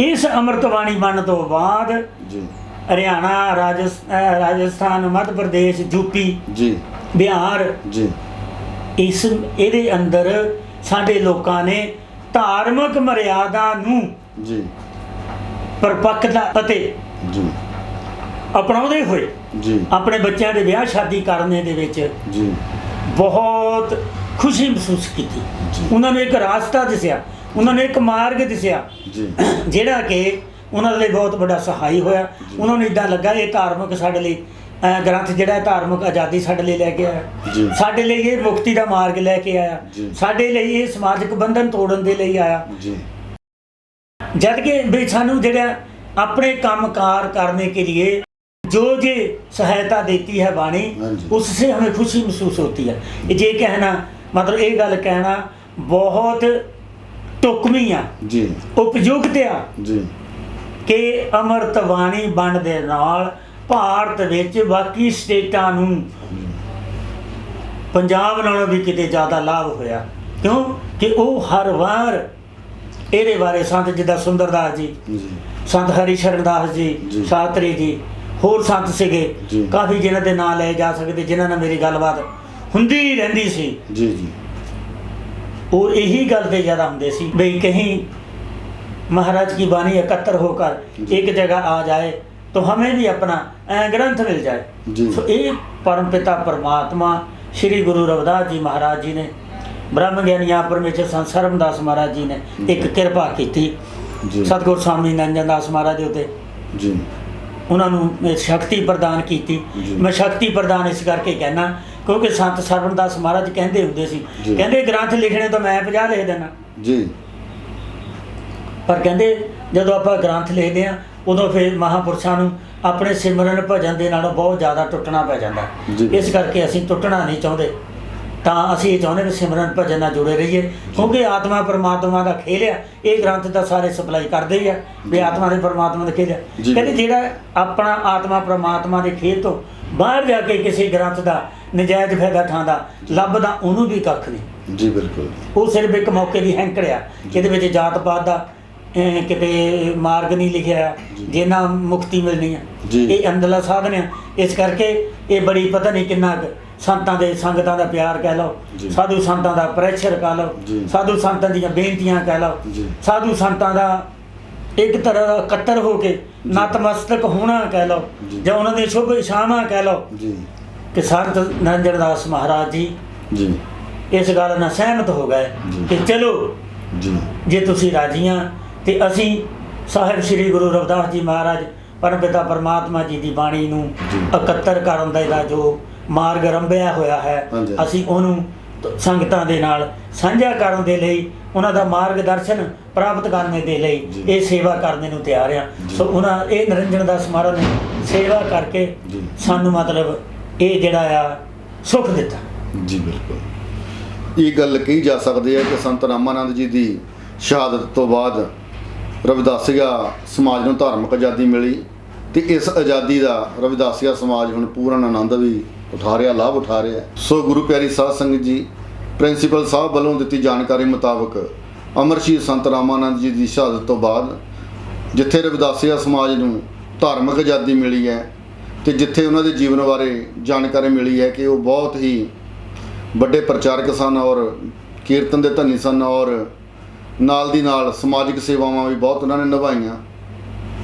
इस अमृतवाणी बनने तो बाद जी हरियाणा, राजस्थान, मध्य प्रदेश, यूपी, जी बिहार, जी ਇਸ ਇਹਦੇ ਅੰਦਰ ਸਾਡੇ ਲੋਕਾਂ ਨੇ ਧਾਰਮਿਕ ਮਰਿਆਦਾ ਨੂੰ ਜੀ ਪਰਪੱਕਤਾ ਅਤੇ ਜੀ ਅਪਣਾਉਂਦੇ ਹੋਏ ਜੀ ਆਪਣੇ ਬੱਚਿਆਂ ਦੇ ਵਿਆਹ ਸ਼ਾਦੀ ਕਰਨੇ ਦੇ ਵਿੱਚ ਜੀ ਬਹੁਤ ਖੁਸ਼ੀ ਮਹਿਸੂਸ ਕੀਤੀ। ਜੀ। ਉਹਨਾਂ ਨੂੰ ਇੱਕ ਰਾਸਤਾ ਦਿਸਿਆ, ਉਹਨਾਂ ਨੂੰ ਇੱਕ ਮਾਰਗ ਦਿਸਿਆ ਜੀ ਜਿਹੜਾ ਕਿ ਉਹਨਾਂ ਦੇ ਲਈ ਬਹੁਤ ਵੱਡਾ ਸਹਾਈ ਹੋਇਆ। ਉਹਨਾਂ ਨੂੰ ਇਦਾਂ ਲੱਗਾ ਇਹ ਧਾਰਮਿਕ ਸਾਡੇ ਲਈ ਗ੍ਰੰਥ ਜਿਹੜਾ ਧਾਰਮਿਕ ਆਜ਼ਾਦੀ ਸਾਡੇ ਲਈ ਲੈ ਕੇ ਆਇਆ, ਜੀ। ਸਾਡੇ ਲਈ ਇਹ ਮੁਕਤੀ ਦਾ ਮਾਰਗ ਲੈ ਕੇ ਆਇਆ, ਜੀ। ਸਾਡੇ ਲਈ ਇਹ ਸਮਾਜਿਕ ਬੰਧਨ ਤੋੜਨ ਦੇ ਲਈ ਆਇਆ। जी जब कि भी सानू जड़ा अपने कामकार करने के लिए जो जे सहायता देती है वाणी, हाँ जी। उससे हमें खुशी महसूस होती है। ये कहना मतलब ये गल कहना बहुत टुकमी आ, जी उपयुक्त आ जी कि अमृत वाणी बन दे नाल ਭਾਰਤ ਵਿੱਚ ਬਾਕੀ ਸਟੇਟਾਂ ਨੂੰ ਪੰਜਾਬ ਨਾਲੋਂ ਵੀ ਕਿਤੇ ਜ਼ਿਆਦਾ ਲਾਭ ਹੋਇਆ। ਕਿਉਂ ਕਿ ਉਹ ਹਰ ਵਾਰ ਇਹਦੇ ਬਾਰੇ ਸੰਤ ਜਿੱਦਾਂ ਸੁੰਦਰਦਾਸ ਜੀ, जी ਸੰਤ ਹਰੀ ਸ਼ਰਨ ਦਾਸ ਜੀ। ਜੀ, ਸ਼ਾਸਤਰੀ ਜੀ, ਹੋਰ ਸੰਤ ਸੀਗੇ ਜੀ। ਕਾਫੀ ਜਿਨ੍ਹਾਂ ਦੇ ਨਾਂ ਲਏ ਜਾ ਸਕਦੇ, ਜਿਨ੍ਹਾਂ ਨਾਲ ਮੇਰੀ ਗੱਲਬਾਤ ਹੁੰਦੀ ਹੀ ਰਹਿੰਦੀ ਸੀ। जी जी ਉਹ ਇਹੀ ਗੱਲ ਤੇ ਜ਼ਿਆਦਾ ਹੁੰਦੇ ਸੀ ਵੀ कहीं महाराज की वाणी एकत्र होकर जी। एक जगह आ जाए तो हमें भी अपना ग्रंथ मिल जाए। जी। सो ये परम पिता परमात्मा श्री गुरु रविदास जी महाराज जी ने, ब्रह्म ज्ञानी आप परमेश्वर संत सरमदास महाराज जी ने एक किरपा की थी जी सतगुरु स्वामी नंजन दास महाराज ਦੇ ਉੱਤੇ। जी ਉਹਨਾਂ ਨੂੰ ਸ਼ਕਤੀ ਪ੍ਰਦਾਨ ਕੀਤੀ। ਜੀ। ਮੈਂ ਸ਼ਕਤੀ ਪ੍ਰਦਾਨ ਇਸ ਕਰਕੇ ਕਹਿਣਾ ਕਿਉਂਕਿ ਸੰਤ ਸਰਵਣਦਾਸ ਮਹਾਰਾਜ ਕਹਿੰਦੇ ਹੁੰਦੇ ਸੀ, ਜੀ। ਕਹਿੰਦੇ ਗ੍ਰੰਥ ਲਿਖਣੇ ਤਾਂ ਮੈਂ 50 ਲਿਖ ਦੇਣਾ, जी ਪਰ ਕਹਿੰਦੇ ਜਦੋਂ ਆਪਾਂ ਗ੍ਰੰਥ ਲਿਖਦੇ ਆ ਉਦੋਂ ਫਿਰ ਮਹਾਂਪੁਰਸ਼ਾਂ ਨੂੰ ਆਪਣੇ ਸਿਮਰਨ ਭਜਨ ਦੇ ਨਾਲੋਂ ਬਹੁਤ ਜ਼ਿਆਦਾ ਟੁੱਟਣਾ ਪੈ ਜਾਂਦਾ। ਜੀ। ਇਸ ਕਰਕੇ ਅਸੀਂ ਟੁੱਟਣਾ ਨਹੀਂ ਚਾਹੁੰਦੇ, ਤਾਂ ਅਸੀਂ ਇਹ ਚਾਹੁੰਦੇ ਵੀ ਸਿਮਰਨ ਭਜਨ ਨਾਲ ਜੁੜੇ ਰਹੀਏ ਕਿਉਂਕਿ ਆਤਮਾ ਪਰਮਾਤਮਾ ਦਾ ਖੇਲ ਆ। ਇਹ ਗ੍ਰੰਥ ਤਾਂ ਸਾਰੇ ਸਪਲਾਈ ਕਰਦੇ ਹੀ ਆ ਵੀ ਆਤਮਾ ਦੇ ਪਰਮਾਤਮਾ ਦਾ ਖੇਲ ਆ। ਜੀ। ਕਹਿੰਦੇ ਜਿਹੜਾ ਆਪਣਾ ਆਤਮਾ ਪਰਮਾਤਮਾ ਦੇ ਖੇਲ ਤੋਂ ਬਾਹਰ ਜਾ ਕੇ ਕਿਸੇ ਗ੍ਰੰਥ ਦਾ ਨਜਾਇਜ਼ ਫਾਇਦਾ ਉਠਾਉਂਦਾ ਲੱਭਦਾ ਉਹਨੂੰ ਵੀ ਕੱਖ ਨਹੀਂ। जी बिल्कुल ਉਹ ਸਿਰਫ ਇੱਕ ਮੌਕੇ ਦੀ ਹੈਂਕੜ ਆ, ਜਿਹਦੇ ਵਿੱਚ ਜਾਤ ਪਾਤ ਦਾ ਕਿਤੇ ਮਾਰਗ ਨਹੀਂ ਲਿਖਿਆ ਜਿਹਨਾਂ ਮੁਕਤੀ ਮਿਲਣੀ ਆ। ਜੀ। ਇਹ ਅੰਦਰਲਾ ਸਾਧਨ ਆ। ਇਸ ਕਰਕੇ ਇਹ ਬੜੀ ਪਤਾ ਨਹੀਂ ਕਿੰਨਾ ਕੁ ਸੰਤਾਂ ਦੇ ਸੰਗਤਾਂ ਦਾ ਪਿਆਰ ਕਹਿ ਲਓ, ਜੀ। ਸਾਧੂ ਸੰਤਾਂ ਦਾ ਪ੍ਰੈਸ਼ਰ ਕਹਿ ਲਓ, ਜੀ। ਸਾਧੂ ਸੰਤਾਂ ਦੀਆਂ ਬੇਨਤੀਆਂ ਕਹਿ ਲਓ, ਜੀ। ਸਾਧੂ ਸੰਤਾਂ ਦਾ ਇੱਕ ਤਰ੍ਹਾਂ ਦਾ ਇਕੱਤਰ ਹੋ ਕੇ ਨਤਮਸਤਕ ਹੋਣਾ ਕਹਿ ਲਓ, ਜੀ। ਜਾਂ ਉਹਨਾਂ ਦੇ ਸ਼ੁਭ ਇਸ਼ਾਵਾਂ ਕਹਿ ਲਓ जी ਕਿ ਸੰਤ ਨਿਰੰਜਨ ਦਾਸ ਮਹਾਰਾਜ ਜੀ जी ਇਸ ਗੱਲ ਨਾਲ ਸਹਿਮਤ ਹੋ ਗਏ ਜੀ। ਕਿ ਚਲੋ जी ਜੇ ਤੁਸੀਂ ਰਾਜੀ ਆ ਤੇ ਅਸੀਂ ਸਾਹਿਬ ਸ੍ਰੀ ਗੁਰੂ ਰਵਿਦਾਸ ਜੀ ਮਹਾਰਾਜ ਪਰਮਪਿਤਾ ਪਰਮਾਤਮਾ ਜੀ ਦੀ ਬਾਣੀ ਨੂੰ ਜੀ। ਇਕੱਤਰ ਕਰਨ ਦਾ ਇਹਦਾ ਜੋ ਮਾਰਗ ਰੰਭਿਆ ਹੋਇਆ ਹੈ, ਹਾਂਜੀ। ਅਸੀਂ ਉਹਨੂੰ ਸੰਗਤਾਂ ਦੇ ਨਾਲ ਸਾਂਝਾ ਕਰਨ ਦੇ ਲਈ, ਉਹਨਾਂ ਦਾ ਮਾਰਗਦਰਸ਼ਨ ਪ੍ਰਾਪਤ ਕਰਨ ਦੇ ਲਈ ਜੀ। ਇਹ ਸੇਵਾ ਕਰਨ ਨੂੰ ਤਿਆਰ ਆ। ਜੀ। ਸੋ ਉਹਨਾਂ ਇਹ ਨਿਰੰਜਨ ਦਾਸ ਮਹਾਰਾਜ ਨੇ ਸੇਵਾ ਕਰਕੇ ਜੀ। ਸਾਨੂੰ ਮਤਲਬ ਇਹ ਜਿਹੜਾ ਆ ਸੁੱਖ ਦਿੱਤਾ। ਜੀ ਬਿਲਕੁਲ ਇਹ ਗੱਲ ਕਹੀ ਜਾ ਸਕਦੀ ਹੈ ਕਿ ਸੰਤ ਰਾਮਾਨੰਦ ਜੀ ਦੀ ਸ਼ਹਾਦਤ ਤੋਂ ਬਾਅਦ ਰਵਿਦਾਸੀਆ ਸਮਾਜ ਨੂੰ ਧਾਰਮਿਕ ਆਜ਼ਾਦੀ ਮਿਲੀ ਤੇ ਇਸ ਆਜ਼ਾਦੀ ਦਾ ਰਵਿਦਾਸੀਆ ਸਮਾਜ ਹੁਣ ਪੂਰਨ ਆਨੰਦ ਵੀ ਉਠਾ ਰਿਹਾ, ਲਾਭ ਉਠਾ ਰਿਹਾ। ਸੋ ਗੁਰੂ ਪਿਆਰੀ ਸਾਧ ਸੰਗਤ ਜੀ, ਪ੍ਰਿੰਸੀਪਲ ਸਾਹਿਬ ਵੱਲੋਂ ਦਿੱਤੀ ਜਾਣਕਾਰੀ ਮੁਤਾਬਕ ਅਮਰਸ਼ਹੀਦ ਸੰਤ ਰਾਮਾਨੰਦ ਜੀ ਦੀ ਸ਼ਹਾਦਤ ਤੋਂ ਬਾਅਦ ਜਿੱਥੇ ਰਵਿਦਾਸੀਆ ਸਮਾਜ ਨੂੰ ਧਾਰਮਿਕ ਆਜ਼ਾਦੀ ਮਿਲੀ ਹੈ ਤੇ ਜਿੱਥੇ ਉਹਨਾਂ ਦੇ ਜੀਵਨ ਬਾਰੇ ਜਾਣਕਾਰੀ ਮਿਲੀ ਹੈ ਕਿ ਉਹ ਬਹੁਤ ਹੀ ਵੱਡੇ ਪ੍ਰਚਾਰਕ ਸਨ ਔਰ ਕੀਰਤਨ ਦੇ ਧਨੀ ਸਨ ਔਰ ਨਾਲ ਦੀ ਨਾਲ ਸਮਾਜਿਕ ਸੇਵਾਵਾਂ ਵੀ ਬਹੁਤ ਉਹਨਾਂ ਨੇ ਨਿਭਾਈਆਂ।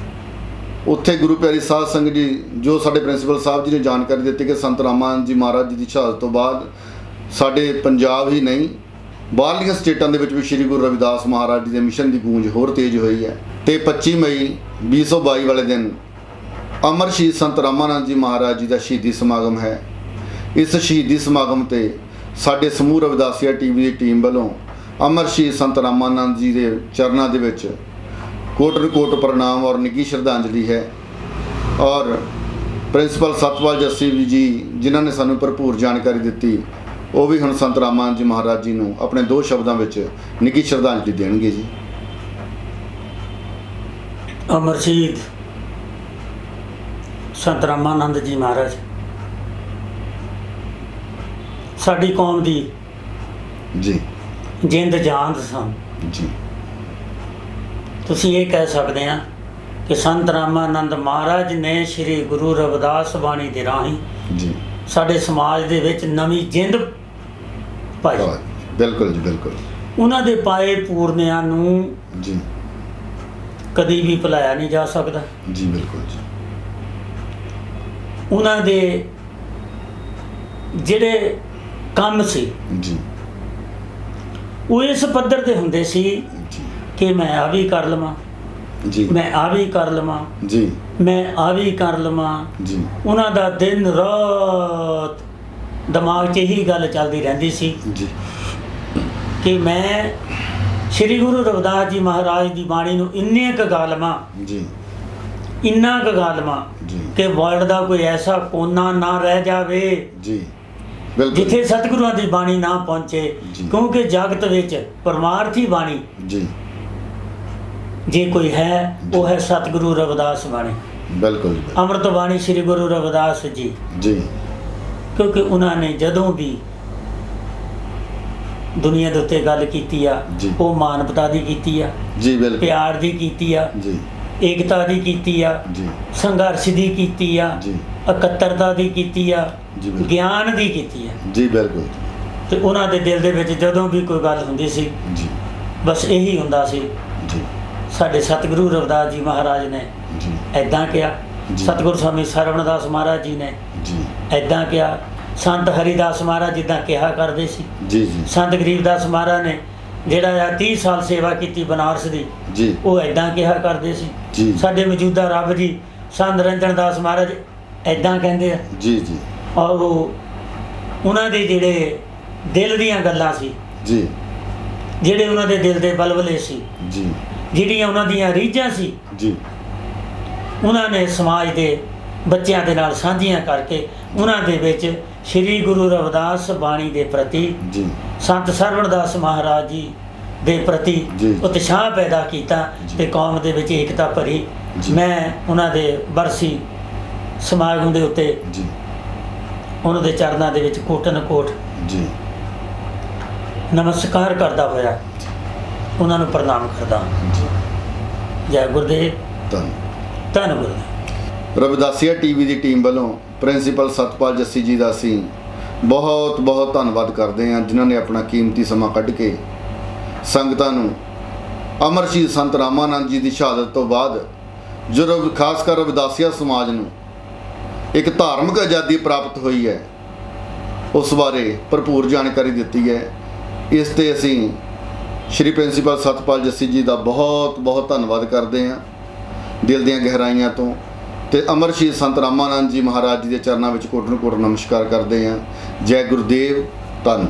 ਉੱਥੇ ਗੁਰੂ ਪਿਆਰੀ ਸਾਧ ਸੰਗਤ ਜੀ, ਜੋ ਸਾਡੇ ਪ੍ਰਿੰਸੀਪਲ ਸਾਹਿਬ ਜੀ ਨੇ ਜਾਣਕਾਰੀ ਦਿੱਤੀ ਕਿ ਸੰਤ ਰਾਮਾਨੰਦ ਜੀ ਮਹਾਰਾਜ ਜੀ ਦੀ ਸ਼ਹਾਦਤ ਤੋਂ ਬਾਅਦ ਸਾਡੇ ਪੰਜਾਬ ਹੀ ਨਹੀਂ ਬਾਹਰਲੀਆਂ ਸਟੇਟਾਂ ਦੇ ਵਿੱਚ ਵੀ ਸ੍ਰੀ ਗੁਰੂ ਰਵਿਦਾਸ ਮਹਾਰਾਜ ਜੀ ਦੇ ਮਿਸ਼ਨ ਦੀ ਗੂੰਜ ਹੋਰ ਤੇਜ਼ ਹੋਈ ਹੈ ਤੇ 25 ਮਈ 2022 ਵਾਲੇ ਦਿਨ ਅਮਰ ਸ਼ਹੀਦ ਸੰਤ ਰਾਮਾਨੰਦ ਜੀ ਮਹਾਰਾਜ ਜੀ ਦਾ ਸ਼ਹੀਦੀ ਸਮਾਗਮ ਹੈ। ਇਸ ਸ਼ਹੀਦੀ ਸਮਾਗਮ ਤੇ ਸਾਡੇ ਸਮੂਹ ਰਵਿਦਾਸੀਆ ਟੀਵੀ ਦੀ ਟੀਮ ਵੱਲੋਂ ਅਮਰ ਸ਼ਹੀਦ ਸੰਤ ਰਾਮਾਨੰਦ ਜੀ ਦੇ ਚਰਨਾਂ ਦੇ ਵਿੱਚ ਕੋਟ ਪ੍ਰਣਾਮ ਔਰ ਨਿੱਘੀ ਸ਼ਰਧਾਂਜਲੀ ਹੈ। ਔਰ ਪ੍ਰਿੰਸੀਪਲ ਸਤਪਾਲ ਜੱਸੀ ਜੀ ਜਿਨ੍ਹਾਂ ਨੇ ਸਾਨੂੰ ਭਰਪੂਰ ਜਾਣਕਾਰੀ ਦਿੱਤੀ, ਉਹ ਵੀ ਹੁਣ ਸੰਤ ਰਾਮਾਨੰਦ ਜੀ ਮਹਾਰਾਜ ਜੀ ਨੂੰ ਆਪਣੇ 2 ਸ਼ਬਦਾਂ ਵਿੱਚ ਨਿੱਘੀ ਸ਼ਰਧਾਂਜਲੀ ਦੇਣਗੇ ਜੀ। ਅਮਰ ਸ਼ਹੀਦ ਸੰਤ ਰਾਮਾਨੰਦ ਜੀ ਮਹਾਰਾਜ ਸਾਡੀ ਕੌਮ ਦੀ ਜੀ ਜਿੰਦ ਜਾਨ ਸਨ। ਜੀ ਤੁਸੀਂ ਇਹ ਕਹਿ ਸਕਦੇ ਆ ਕਿ ਸੰਤ ਰਾਮਾਨੰਦ ਮਹਾਰਾਜ ਨੇ ਸ੍ਰੀ ਗੁਰੂ ਰਵਿਦਾਸ ਬਾਣੀ ਦੇ ਰਾਹੀਂ ਜੀ ਸਾਡੇ ਸਮਾਜ ਦੇ ਵਿੱਚ ਨਵੀਂ ਜਿੰਦ ਪਾਈ। ਬਿਲਕੁਲ ਜੀ, ਬਿਲਕੁਲ। ਉਹਨਾਂ ਦੇ ਪਾਏ ਪੂਰਨਿਆਂ ਨੂੰ ਜੀ ਕਦੀ ਵੀ ਭੁਲਾਇਆ ਨਹੀਂ ਜਾ ਸਕਦਾ। ਜੀ ਬਿਲਕੁਲ ਜੀ। ਉਹਨਾਂ ਦੇ ਜਿਹੜੇ ਕੰਮ ਸੀ ਜੀ ਉਹ ਇਸ ਪੱਧਰ ਤੇ ਹੁੰਦੇ ਸੀ ਜੀ ਕਿ ਮੈਂ ਆ ਵੀ ਕਰ ਲਵਾਂ, ਜੀ ਮੈਂ ਆ ਵੀ ਕਰ ਲਵਾਂ, ਜੀ ਮੈਂ ਆ ਵੀ ਕਰ ਲਵਾਂ। ਜੀ ਉਹਨਾਂ ਦਾ ਦਿਨ ਰਾਤ ਦਿਮਾਗ 'ਚ ਇਹੀ ਗੱਲ ਚੱਲਦੀ ਰਹਿੰਦੀ ਸੀ ਜੀ ਕਿ ਮੈਂ ਸ੍ਰੀ ਗੁਰੂ ਰਵਿਦਾਸ ਜੀ ਮਹਾਰਾਜ ਦੀ ਬਾਣੀ ਨੂੰ ਇੰਨੇ ਕੁ ਗਾ ਲਵਾਂ, ਜੀ ਇੰਨਾ ਕੁ ਗਾ ਲਵਾਂ ਜੀ ਕਿ ਵਰਲਡ ਦਾ ਕੋਈ ਐਸਾ ਕੋਨਾ ਨਾ ਰਹਿ ਜਾਵੇ ਜੀ ਬਿਲਕੁਲ ਜਿੱਥੇ ਸਤਿਗੁਰਾਂ ਦੀ ਬਾਣੀ ਨਾ ਪਹੁੰਚੇ। ਜੀ। ਕਿਉਂਕਿ ਜਗਤ ਵਿੱਚ ਪਰਮਾਰਥੀ ਬਾਣੀ ਜੀ ਜੇ ਕੋਈ ਹੈ ਉਹ ਹੈ ਸਤਿਗੁਰੂ ਰਵਿਦਾਸ ਬਾਣੀ, ਬਿਲਕੁਲ ਜੀ, ਅੰਮ੍ਰਿਤ ਬਾਣੀ ਸ੍ਰੀ ਗੁਰੂ ਰਵਿਦਾਸ ਜੀ। ਜੀ ਕਿਉਂਕਿ ਉਹਨਾਂ ਨੇ ਜਦੋਂ ਵੀ ਦੁਨੀਆ ਦੇ ਉੱਤੇ ਗੱਲ ਕੀਤੀ ਆ ਜੀ। ਉਹ ਮਾਨਵਤਾ ਦੀ ਕੀਤੀ ਆ, ਜੀ ਬਿਲਕੁਲ ਪਿਆਰ ਦੀ ਕੀਤੀ ਆ, ਜੀ ਏਕਤਾ ਦੀ ਕੀਤੀ ਆ, ਜੀ ਸੰਘਰਸ਼ ਦੀ ਕੀਤੀ ਆ, ਜੀ ਇਕੱਤਰਤਾ ਦੀ ਕੀਤੀ ਆ, ਜੀ ਬਿਲਕੁਲ। ਗਿਆਨ ਦੀ ਕੀਤੀ ਆ। ਜੀ ਬਿਲਕੁਲ ਤੇ ਉਹਨਾਂ ਦੇ ਦਿਲ ਦੇ ਵਿੱਚ ਜਦੋਂ ਵੀ ਕੋਈ ਗੱਲ ਹੁੰਦੀ ਸੀ ਜੀ ਬਸ ਇਹੀ ਹੁੰਦਾ ਸੀ, ਜੀ ਸਾਡੇ ਸਤਿਗੁਰੂ ਰਵਿਦਾਸ ਜੀ ਮਹਾਰਾਜ ਨੇ ਜੀ ਐਦਾਂ ਕਿਹਾ, ਜੀ। ਸਤਿਗੁਰੂ ਸਵਾਮੀ ਸਰਵਣਦਾਸ ਮਹਾਰਾਜ ਜੀ ਨੇ ਜੀ ਐਦਾਂ ਕਿਹਾ, ਸੰਤ ਹਰੀਦਾਸ ਮਹਾਰਾਜ ਜਿੱਦਾਂ ਕਿਹਾ ਕਰਦੇ ਸੀ, ਜੀ ਜੀ ਸੰਤ ਗਰੀਬਦਾਸ ਮਹਾਰਾਜ ਨੇ ਜਿਹੜਾ ਆ 30 ਸਾਲ ਸੇਵਾ ਕੀਤੀ ਬਨਾਰਸ ਦੀ, ਜੀ ਉਹ ਐਦਾਂ ਕਿਹਾ ਕਰਦੇ ਸੀ। ਜੀ ਸਾਡੇ ਮੌਜੂਦਾ ਰੱਬ ਜੀ ਸੰਤ ਨਿਰੰਜਨ ਦਾਸ ਮਹਾਰਾਜ ਐਦਾਂ ਕਹਿੰਦੇ ਆ। ਜੀ ਜੀ ਔਰ ਉਹਨਾਂ ਦੇ ਜਿਹੜੇ ਦਿਲ ਦੀਆਂ ਗੱਲਾਂ ਸੀ, ਜੀ ਜਿਹੜੇ ਉਹਨਾਂ ਦੇ ਦਿਲ ਦੇ ਬਲਬਲੇ ਸੀ, ਜੀ ਜਿਹੜੀਆਂ ਉਹਨਾਂ ਦੀਆਂ ਰੀਝਾਂ ਸੀ, ਜੀ ਉਹਨਾਂ ਨੇ ਸਮਾਜ ਦੇ ਬੱਚਿਆਂ ਦੇ ਨਾਲ ਸਾਂਝੀਆਂ ਕਰਕੇ ਉਹਨਾਂ ਦੇ ਵਿੱਚ ਸ੍ਰੀ ਗੁਰੂ ਰਵਿਦਾਸ ਬਾਣੀ ਦੇ ਪ੍ਰਤੀ, ਜੀ ਸੰਤ ਸਰਵਣਦਾਸ ਮਹਾਰਾਜ ਜੀ ਦੇ ਪ੍ਰਤੀ ਜੀ। ਉਤਸ਼ਾਹ ਪੈਦਾ ਕੀਤਾ ਜੀ। ਤੇ ਕੌਮ ਦੇ ਵਿੱਚ ਏਕਤਾ ਭਰੀ। ਜੀ। ਮੈਂ ਉਹਨਾਂ ਦੇ ਬਰਸੀ ਸਮਾਗਮ ਦੇ ਉੱਤੇ ਜੀ ਉਹਨਾਂ ਦੇ ਚਰਨਾਂ ਦੇ ਵਿੱਚ ਕੋਟਨ ਕੋਟ ਜੀ ਨਮਸਕਾਰ ਕਰਦਾ ਹੋਇਆ ਉਹਨਾਂ ਨੂੰ ਪ੍ਰਣਾਮ ਕਰਦਾ। ਜੀ ਜੈ ਗੁਰਦੇਵ, ਧੰਨ ਧੰਨ ਗੁਰਦੇਵ। ਰਵਿਦਾਸੀਆ ਟੀਵੀ ਦੀ ਟੀਮ ਵੱਲੋਂ ਪ੍ਰਿੰਸੀਪਲ ਸਤਪਾਲ ਜੱਸੀ ਜੀ ਦਾ ਅਸੀਂ ਬਹੁਤ ਬਹੁਤ ਧੰਨਵਾਦ ਕਰਦੇ ਹਾਂ, ਜਿਨ੍ਹਾਂ ਨੇ ਆਪਣਾ ਕੀਮਤੀ ਸਮਾਂ ਕੱਢ ਕੇ ਸੰਗਤਾਂ ਨੂੰ ਅਮਰ ਸ਼ਹੀਦ ਸੰਤ ਰਾਮਾਨੰਦ ਜੀ ਦੀ ਸ਼ਹਾਦਤ ਤੋਂ ਬਾਅਦ ਜੋ ਖਾਸ ਕਰ ਰਵਿਦਾਸੀਆ ਸਮਾਜ ਨੂੰ ਇੱਕ ਧਾਰਮਿਕ ਆਜ਼ਾਦੀ ਪ੍ਰਾਪਤ ਹੋਈ ਹੈ ਉਸ ਬਾਰੇ ਭਰਪੂਰ ਜਾਣਕਾਰੀ ਦਿੱਤੀ ਹੈ। ਇਸ ਤੇ ਅਸੀਂ ਸ਼੍ਰੀ ਪ੍ਰਿੰਸੀਪਲ ਸਤਪਾਲ ਜੱਸੀ ਜੀ ਦਾ ਬਹੁਤ ਬਹੁਤ ਧੰਨਵਾਦ ਕਰਦੇ ਹਾਂ ਦਿਲ ਦੀਆਂ ਗਹਿਰਾਈਆਂ ਤੋਂ, ਤੇ ਅਮਰ ਸ਼ਹੀਦ ਸੰਤ ਰਾਮਾਨੰਦ ਜੀ ਮਹਾਰਾਜ ਜੀ ਦੇ ਚਰਨਾਂ ਵਿੱਚ ਕੋਟਨ ਕੋਟ ਨਮਸਕਾਰ ਕਰਦੇ ਹਾਂ। ਜੈ ਗੁਰਦੇਵ, ਧੰਨ।